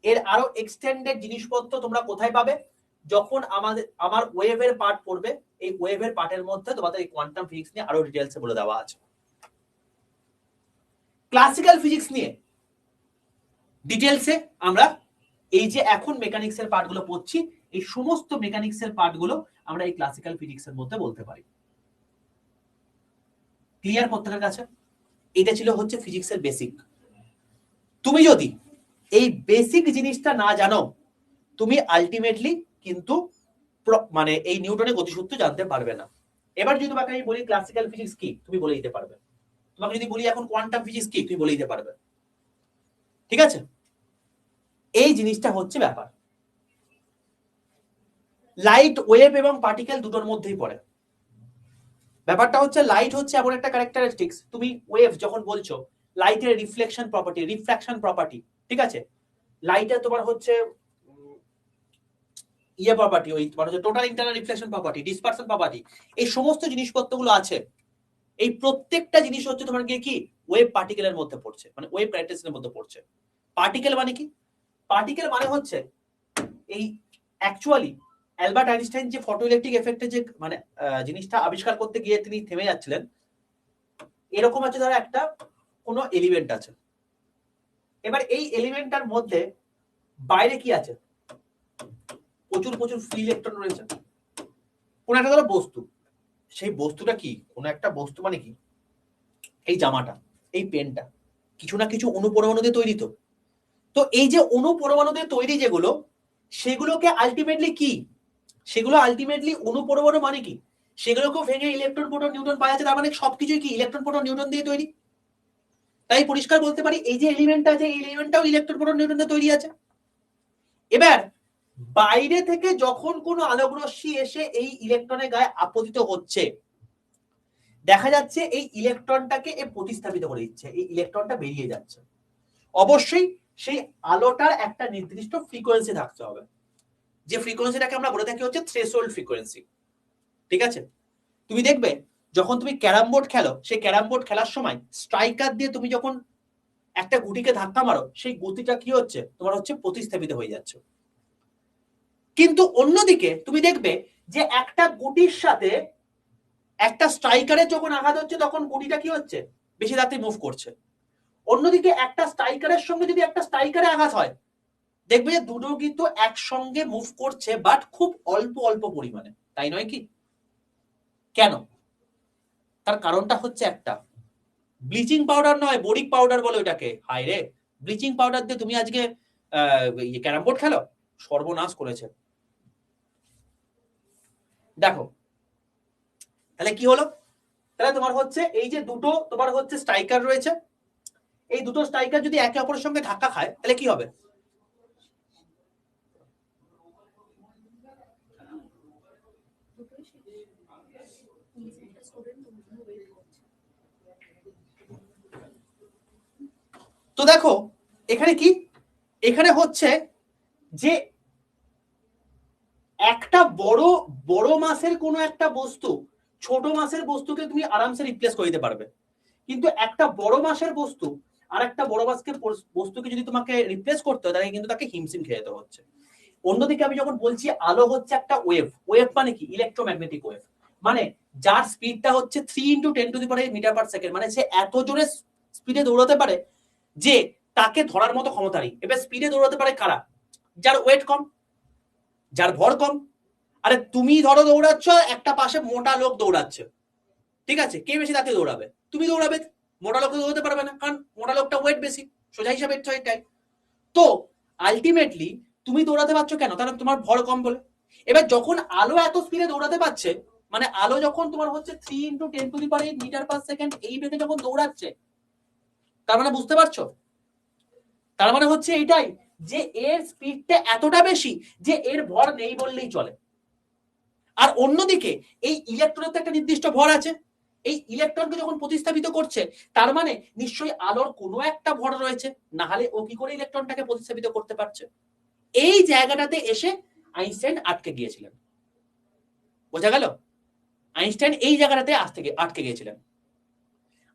এর আরো এক্সটেন্ডেড জিনিসপত্র তোমরা কোথায় পাবে? যখন আমার ওয়েভের পার্ট পড়বে, এই ওয়েভের পার্টের মধ্যে তোমাদের এই কোয়ান্টাম ফিজিক্স নিয়ে আরো ডিটেইলসে বলে দেওয়া আছে। ক্লাসিক্যাল ফিজিক্স নিয়ে ডিটেইলসে আমরা এই যে এখন মেকানিক্সের পার্টগুলো পড়ছি, এই সমস্ত মেকানিক্সের পার্টগুলো আমরা এই ক্লাসিক্যাল ফিজিক্সের মধ্যে বলতে পারি। ক্লিয়ার প্রত্যেকের কাছে? এটা ছিল হচ্ছে ফিজিক্সের বেসিক। তুমি যদি এই বেসিক জিনিসটা না জানো, তুমি আলটিমেটলি কিন্তু মানে এই নিউটনের গতিসূত্র জানতে পারবে না। এবার যদি তোমাকে আমি বলি ক্লাসিক্যাল ফিজিক্স কি, তুমি বলে দিতে পারবে। তোমাকে যদি বলি এখন কোয়ান্টাম ফিজিক্স কি, তুমি বলে দিতে পারবে। ঠিক আছে? এই জিনিসটা হচ্ছে ব্যাপার। লাইট, ওয়েভ এবং পার্টিকেল দুটোর মধ্যেই পড়ে। ব্যাপারটা হচ্ছে লাইট হচ্ছে এমন একটা ক্যারেক্টারিস্টিক্স, তুমি ওয়েভ যখন বলছো, লাইটের রিফ্লেকশন প্রপার্টি, রিফ্র্যাকশন প্রপার্টি, ঠিক আছে, লাইটের তোমার হচ্ছে ইয়ে প্রপার্টি, ওই তোমার হচ্ছে total internal reflection property, dispersion property, এই সমস্ত জিনিসপত্রগুলো আছে। এই প্রত্যেকটা জিনিস হচ্ছে তোমার গিয়ে কি ওয়েভ পার্টিকেলের মধ্যে পড়ছে, মানে ওয়েভ ক্যারেক্টারিস্টিক্সের মধ্যে পড়ছে। পার্টিকেল মানে কি? পার্টিকেল মানে হচ্ছে এই অ্যাকচুয়ালি অ্যালবার্ট আইনস্টাইন যে ফটো ইলেকট্রিক এফেক্টের যে মানে জিনিসটা আবিষ্কার করতে গিয়ে তিনি থেমে যাচ্ছিলেন, এরকম আছে ধরো একটা কোনো এলিমেন্ট আছে, এবার এই এলিমেন্টটার মধ্যে বাইরে কি আছে? প্রচুর প্রচুর ফ্রি ইলেকট্রন রয়েছে। কোন একটা ধরো বস্তু, সেই বস্তুটা কি? কোন একটা বস্তু মানে কি? এই জামাটা, এই পেনটা, কিছু না কিছু অণু-পরমাণু দিয়ে তৈরি। তো তো এই যে অণু-পরমাণু দিয়ে তৈরি যেগুলো, সেগুলোকে আলটিমেটলি কি? সেগুলো আলটিমেটলি অণু-পরমাণু মানে কি? সেগুলোকে ভেঙে ইলেকট্রন, প্রোটন, নিউট্রন পাওয়া যাচ্ছে, তার মানে সবকিছুই কি ইলেকট্রন, প্রোটন, নিউট্রন দিয়ে তৈরি। তাই পরিষ্কার বলতে পারি এই যে এলিমেন্ট আছে, এই এলিমেন্টটাও ইলেকট্রন, প্রোটন, নিউট্রন দিয়ে তৈরি আছে। এবার বাইরে থেকে যখন কোনো আলোক রশ্মি এসে এই ইলেকট্রনের গায়ে আপতিত হচ্ছে, দেখা যাচ্ছে এই ইলেকট্রনটাকে এ প্রতিস্থাপিত করে দিচ্ছে, এই ইলেকট্রনটা বেরিয়ে যাচ্ছে। অবশ্যই সেই আলোটার একটা নির্দিষ্ট ফ্রিকোয়েন্সি থাকতে হবে, যে ফ্রিকোয়েন্সিটাকে আমরা বলে থাকি হচ্ছে থ্রেশহোল্ড ফ্রিকোয়েন্সি। ঠিক আছে? তুমি দেখবে যখন তুমি ক্যারাম বোর্ড খেলো, সেই ক্যারাম বোর্ড খেলার সময় স্ট্রাইকার দিয়ে তুমি যখন একটা গুটিকে ধাক্কা মারো, সেই গতিটা কি হচ্ছে? তোমার হচ্ছে প্রতিস্থাপিত হয়ে যাচ্ছে। কিন্তু অন্যদিকে তুমি দেখবে যে একটা গুটির সাথে একটা স্ট্রাইকারের যখন আঘাত হচ্ছে, তখন গুটিটা কি হচ্ছে? বেশি রাতে মুভ করছে। অন্যদিকে একটা স্ট্রাইকারের সঙ্গে যদি একটা স্ট্রাইকারে আঘাত হয়, দেখবে যে দুটো কিন্তু একসঙ্গে মুভ করছে, বাট খুব অল্প অল্প পরিমাণে, তাই নয় কি? কেন? তার কারণটা হচ্ছে একটা, ব্লিচিং পাউডার নয়, বোরিক পাউডার বলে ওটাকে। হায় রে, ব্লিচিং পাউডার দিয়ে তুমি আজকে ক্যারাম বোর্ড খেলো, সর্বনাশ করেছে। দেখো তাহলে কি হলো? তাহলে তোমার হচ্ছে এই যে দুটো তোমার হচ্ছে স্ট্রাইকার রয়েছে, এই দুটো স্ট্রাইকার যদি একে অপরের সঙ্গে ধাক্কা খায়, তাহলে কি হবে? তো দেখো এখানে কি, এখানে হচ্ছে যে একটা বড় বড় মাসের কোনো একটা বস্তু ছোট মাসের বস্তুকে তুমি আরামসে রিপ্লেস করে দিতে পারবে, কিন্তু একটা বড় মাসের বস্তু আর একটা বড় মাসকে বস্তুকে যদি তোমাকে রিপ্লেস করতে হয় তাহলে কিন্তু তাকে হিমশিম খেয়ে যেতে হচ্ছে। অন্যদিকে আমি যখন বলছি আলো হচ্ছে একটা ওয়েভ, ওয়েভ মানে কি ইলেকট্রোম্যাগনেটিক ওয়েভ, মানে যার স্পিডটা হচ্ছে 3 × 10⁻⁸ মিটার/সেকেন্ড, মানে সে এত জোরে স্পিডে দৌড়াতে পারে যে তাকে ধরার মতো ক্ষমতা নেই। এবার স্পিডে দৌড়াতে পারে কারা? যার ওয়েট কম, যার ভর কম। আরে তুমি ধরো দৌড়াচ্ছ, একটা পাশে মোটা লোক দৌড়াচ্ছে, ঠিক আছে, কে বেশি তাতে দৌড়াবে? তুমি দৌড়াবে, মোটা লোক দৌড়াতে পারবে না, কারণ মোটা লোকটা ওয়েট বেশি, সোজা হিসাবে এটাই। তো আলটিমেটলি তুমি দৌড়াতে পারছো কেন? কারণ তোমার ভর কম বলে। এবার যখন আলো এত স্পিডে দৌড়াতে পারছে, মানে আলো যখন তোমার হচ্ছে 3 × 10⁻⁸ মিটার/সেকেন্ড এই বেগে যখন দৌড়াচ্ছে, তার মানে বুঝতে পারছো, তার মানে হচ্ছে এইটাই যে এর স্পিডটা এতটা বেশি যে এর ভর নেই বললেই চলে। আর অন্যদিকে এই ইলেকট্রনের তো একটা নির্দিষ্ট ভর আছে, এই ইলেকট্রনকে যখন প্রতিস্থাপিত করছে তার মানে নিশ্চয়ই আলোর কোনো একটা ভর রয়েছে, না হলে ও কি করে ইলেকট্রনটাকে প্রতিস্থাপিত করতে পারছে? এই জায়গাটাতে এসে আইনস্টাইন আটকে গিয়েছিলেন। বোঝা গেল? আইনস্টাইন এই জায়গাটাতে আটকে গিয়েছিলেন।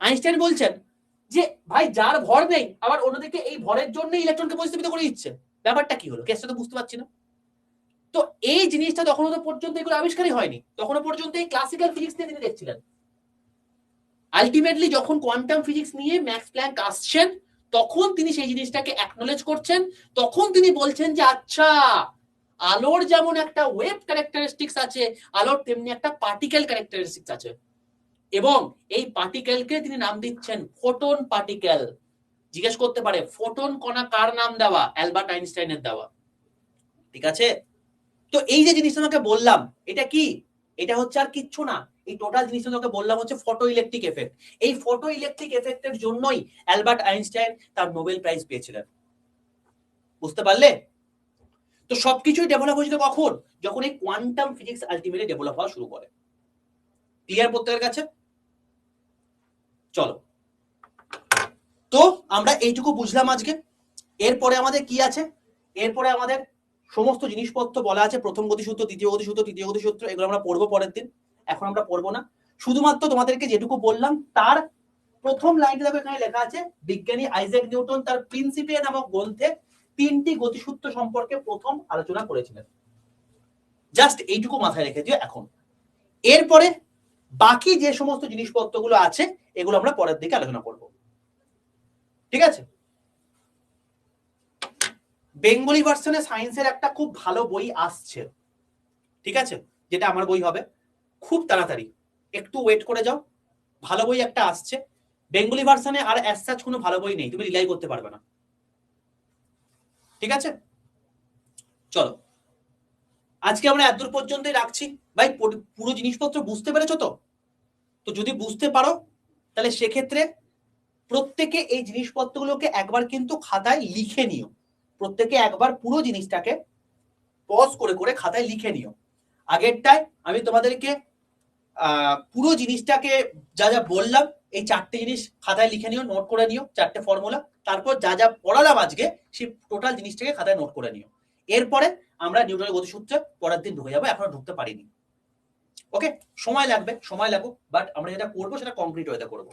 আইনস্টাইন বলছেন যে ভাই যার ভর নেই আবার অন্যদিকে এই ভরের জন্য ইলেকট্রনকে প্রতিস্থাপিত করে দিচ্ছে, ব্যাপারটা কি হলো? কেসটা তো বুঝতে পারছি না। তো এই জিনিসটা তখনও তো পর্যন্ত এগুলো আবিষ্কারই হয়নি, তখনও পর্যন্ত এই ক্লাসিক্যাল ফিজিক্স নিয়ে তিনি দেখছিলেন। আলটিমেটলি যখন কোয়ান্টাম ফিজিক্স নিয়ে ম্যাক্স প্ল্যাঙ্ক আসছেন তখন তিনি সেই জিনিসটাকে অ্যাকনোলেজ করছেন, তখন তিনি বলছেন যে আচ্ছা আলোর যেমন একটা ওয়েভ ক্যারেক্টারিস্টিক্স আছে, আলোর তেমনি একটা পার্টিকেল ক্যারেক্টারিস্টিক্স আছে, এবং এই পার্টিকেলকে তিনি নাম দিচ্ছেন ফোটন পার্টিকেল। জিজ্ঞেস করতে পারে ফোটন কণা কার নাম দেওয়া? অ্যালবার্ট আইনস্টাইনের দেওয়া। ঠিক আছে, তো এই যে জিনিসটা তোমাকে বললাম এটা কি? এটা হচ্ছে আর কিচ্ছু না, এই টোটাল জিনিসটা তোমাকে বললাম হচ্ছে ফটো ইলেকট্রিক এফেক্ট। এই ফটো ইলেকট্রিক এফেক্টের জন্যই অ্যালবার্ট আইনস্টাইন তার নোবেল প্রাইজ পেয়েছিলেন। বুঝতে পারলে? তো সবকিছুই ডেভেলপ হয়েছিল কখন? যখন এই কোয়ান্টাম ফিজিক্স আলটিমেটলি ডেভেলপ হওয়া শুরু করে। ক্লিয়ার প্রত্যেকের কাছে? চলো, তো আমরা এইটুকু বুঝলাম আজকে। এরপরে আমাদের কি আছে? এরপরে আমাদের সমস্ত জিনিসপত্র বলা আছে, প্রথম গতিসূত্র, দ্বিতীয় গতিসূত্র, তৃতীয় গতিসূত্র, এগুলো আমরা পড়বো পরের দিন, এখন আমরা পড়বো না। শুধুমাত্র তোমাদেরকে যেটুকু বললাম তার প্রথম লাইনটা দেখো, এখানে লেখা আছে বিজ্ঞানী আইজ্যাক নিউটন তার প্রিন্সিপিয়া নামক গ্রন্থে 3টি গতিসূত্র সম্পর্কে প্রথম আলোচনা করেছিলেন। জাস্ট এইটুকু মাথায় রেখে দিও এখন। এরপরে বাকি যে সমস্ত জিনিসপত্রগুলো আছে এগুলো আমরা পরের দিকে আলোচনা করব। ঠিক আছে? বেঙ্গলি ভার্সনে সায়েন্সের একটা খুব ভালো বই আসছে, ঠিক আছে, যেটা আমার বই হবে খুব তাড়াতাড়ি, একটু ওয়েট করে যাও। ভালো বই একটা আসছে বেঙ্গলি ভার্সনে, আর অ্যাজ সাচ কোনো ভালো বই নেই, তুমি রিলাই করতে পারবে না। ঠিক আছে, চলো আজকে আমরা এতদূর পর্যন্তই রাখছি। ভাই পুরো জিনিসপত্র বুঝতে পেরেছো তো? তো যদি বুঝতে পারো তাহলে সেক্ষেত্রে প্রত্যেকে এই জিনিসপত্রগুলোকে একবার কিন্তু খাতায় লিখে নিও, প্রত্যেকে একবার পুরো জিনিসটাকে পজ করে করে খাতায় লিখে নিও। আগেরটায় আমি তোমাদেরকে পুরো জিনিসটাকে যা যা বললাম এই 4টে জিনিস খাতায় লিখে নিও, নোট করে নিও, 4টে ফর্মুলা, তারপর যা যা পড়ালাম আজকে সেই টোটাল জিনিসটাকে খাতায় নোট করে নিও। এরপরে আমরা নিউটনের গতিসূত্রে পরের দিন ঢুকে যাবো, এখনো ঢুকতে পারিনি। ওকে, সময় লাগবে, সময় লাগুক, বাট আমরা যেটা করবো সেটা কমপ্লিট ওয়েতে করবো।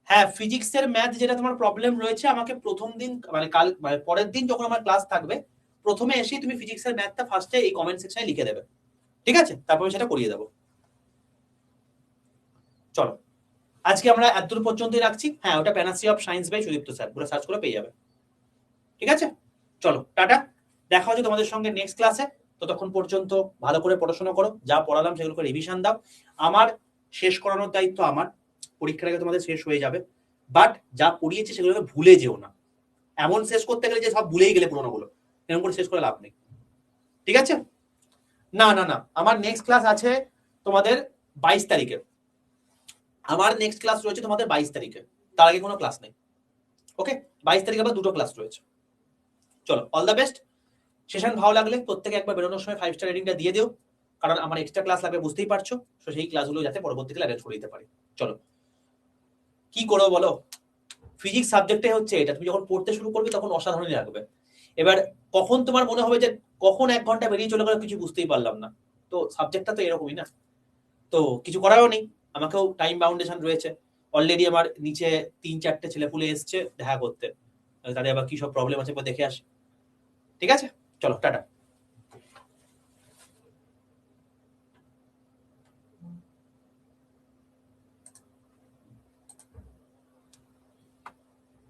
হ্যাঁ, ফিজিক্সের ম্যাথ যেটা তোমার প্রবলেম রয়েছে, আমাকে প্রথম দিন মানে কাল মানে পরের দিন যখন আমার ক্লাস থাকবে প্রথমে এসেই তুমি ফিজিক্সের ম্যাথটা ফার্স্টে এই কমেন্ট সেকশনে লিখে দেবে, ঠিক আছে, তারপরে সেটা করিয়ে দেবো। চলো আজকে আমরা এতদূর পর্যন্তই রাখছি। হ্যাঁ, ওটা panacea of science by Sudipta sir, পুরো সার্চ করে পেয়ে যাবে। ঠিক আছে, চলো টাটা, দেখা হচ্ছে তোমাদের সঙ্গে নেক্সট ক্লাসে। ততক্ষণ পর্যন্ত ভালো করে পড়াশোনা করো, যা পড়ালাম সেগুলোকে রিভিশন দাও। আমার শেষ করানোর দায়িত্ব আমার, পরীক্ষার আগে তোমাদের শেষ হয়ে যাবে, বাট যা পড়িয়েছি সেগুলোকে ভুলে যেও না। এমন শেষ করতে গেলে যে সব ভুলেই গেলে পুরোনো গুলো, এরকম করে শেষ করে লাভ নেই। ঠিক আছে? না না না, আমার নেক্সট ক্লাস আছে তোমাদের 22 তারিখে। আমার নেক্সট ক্লাস রয়েছে তোমাদের 22 তারিখে, তার আগে কোনো ক্লাস নেই। ওকে, 22 তারিখে আবার 2টো ক্লাস রয়েছে। চলো, অল দ্য বেস্ট, সেশন ভালো লাগলে প্রত্যেকে একবার বেরোনোর সময় 5 স্টার রেটিংটা দিয়ে দিও, কারণ আমার এক্সট্রা ক্লাস লাগবে বুঝতেই পারছো। তো সেই ক্লাসগুলো যাতে পরবর্তীকালে অ্যারেঞ্জ করে দিতে পারি। চলো কি করবো বলো, ফিজিক্স সাবজেক্টে হচ্ছে এটা, তুমি যখন পড়তে শুরু করবে তখন অসাধারণই লাগবে। এবার কখন তোমার মনে হবে যে কখন 1 ঘন্টা বেরিয়ে চলে গেল কিছু বুঝতেই পারলাম না, তো সাবজেক্টটা তো এরকমই না। তো কিছু করারও নেই, আমাকেও টাইম বাউন্ডেশন রয়েছে। অলরেডি আমার নিচে 3-4টে ছেলেপুলে এসছে দেখা করতে, তাদের আবার কি সব প্রবলেম আছে দেখে আসি। ঠিক আছে, চলো টাটা।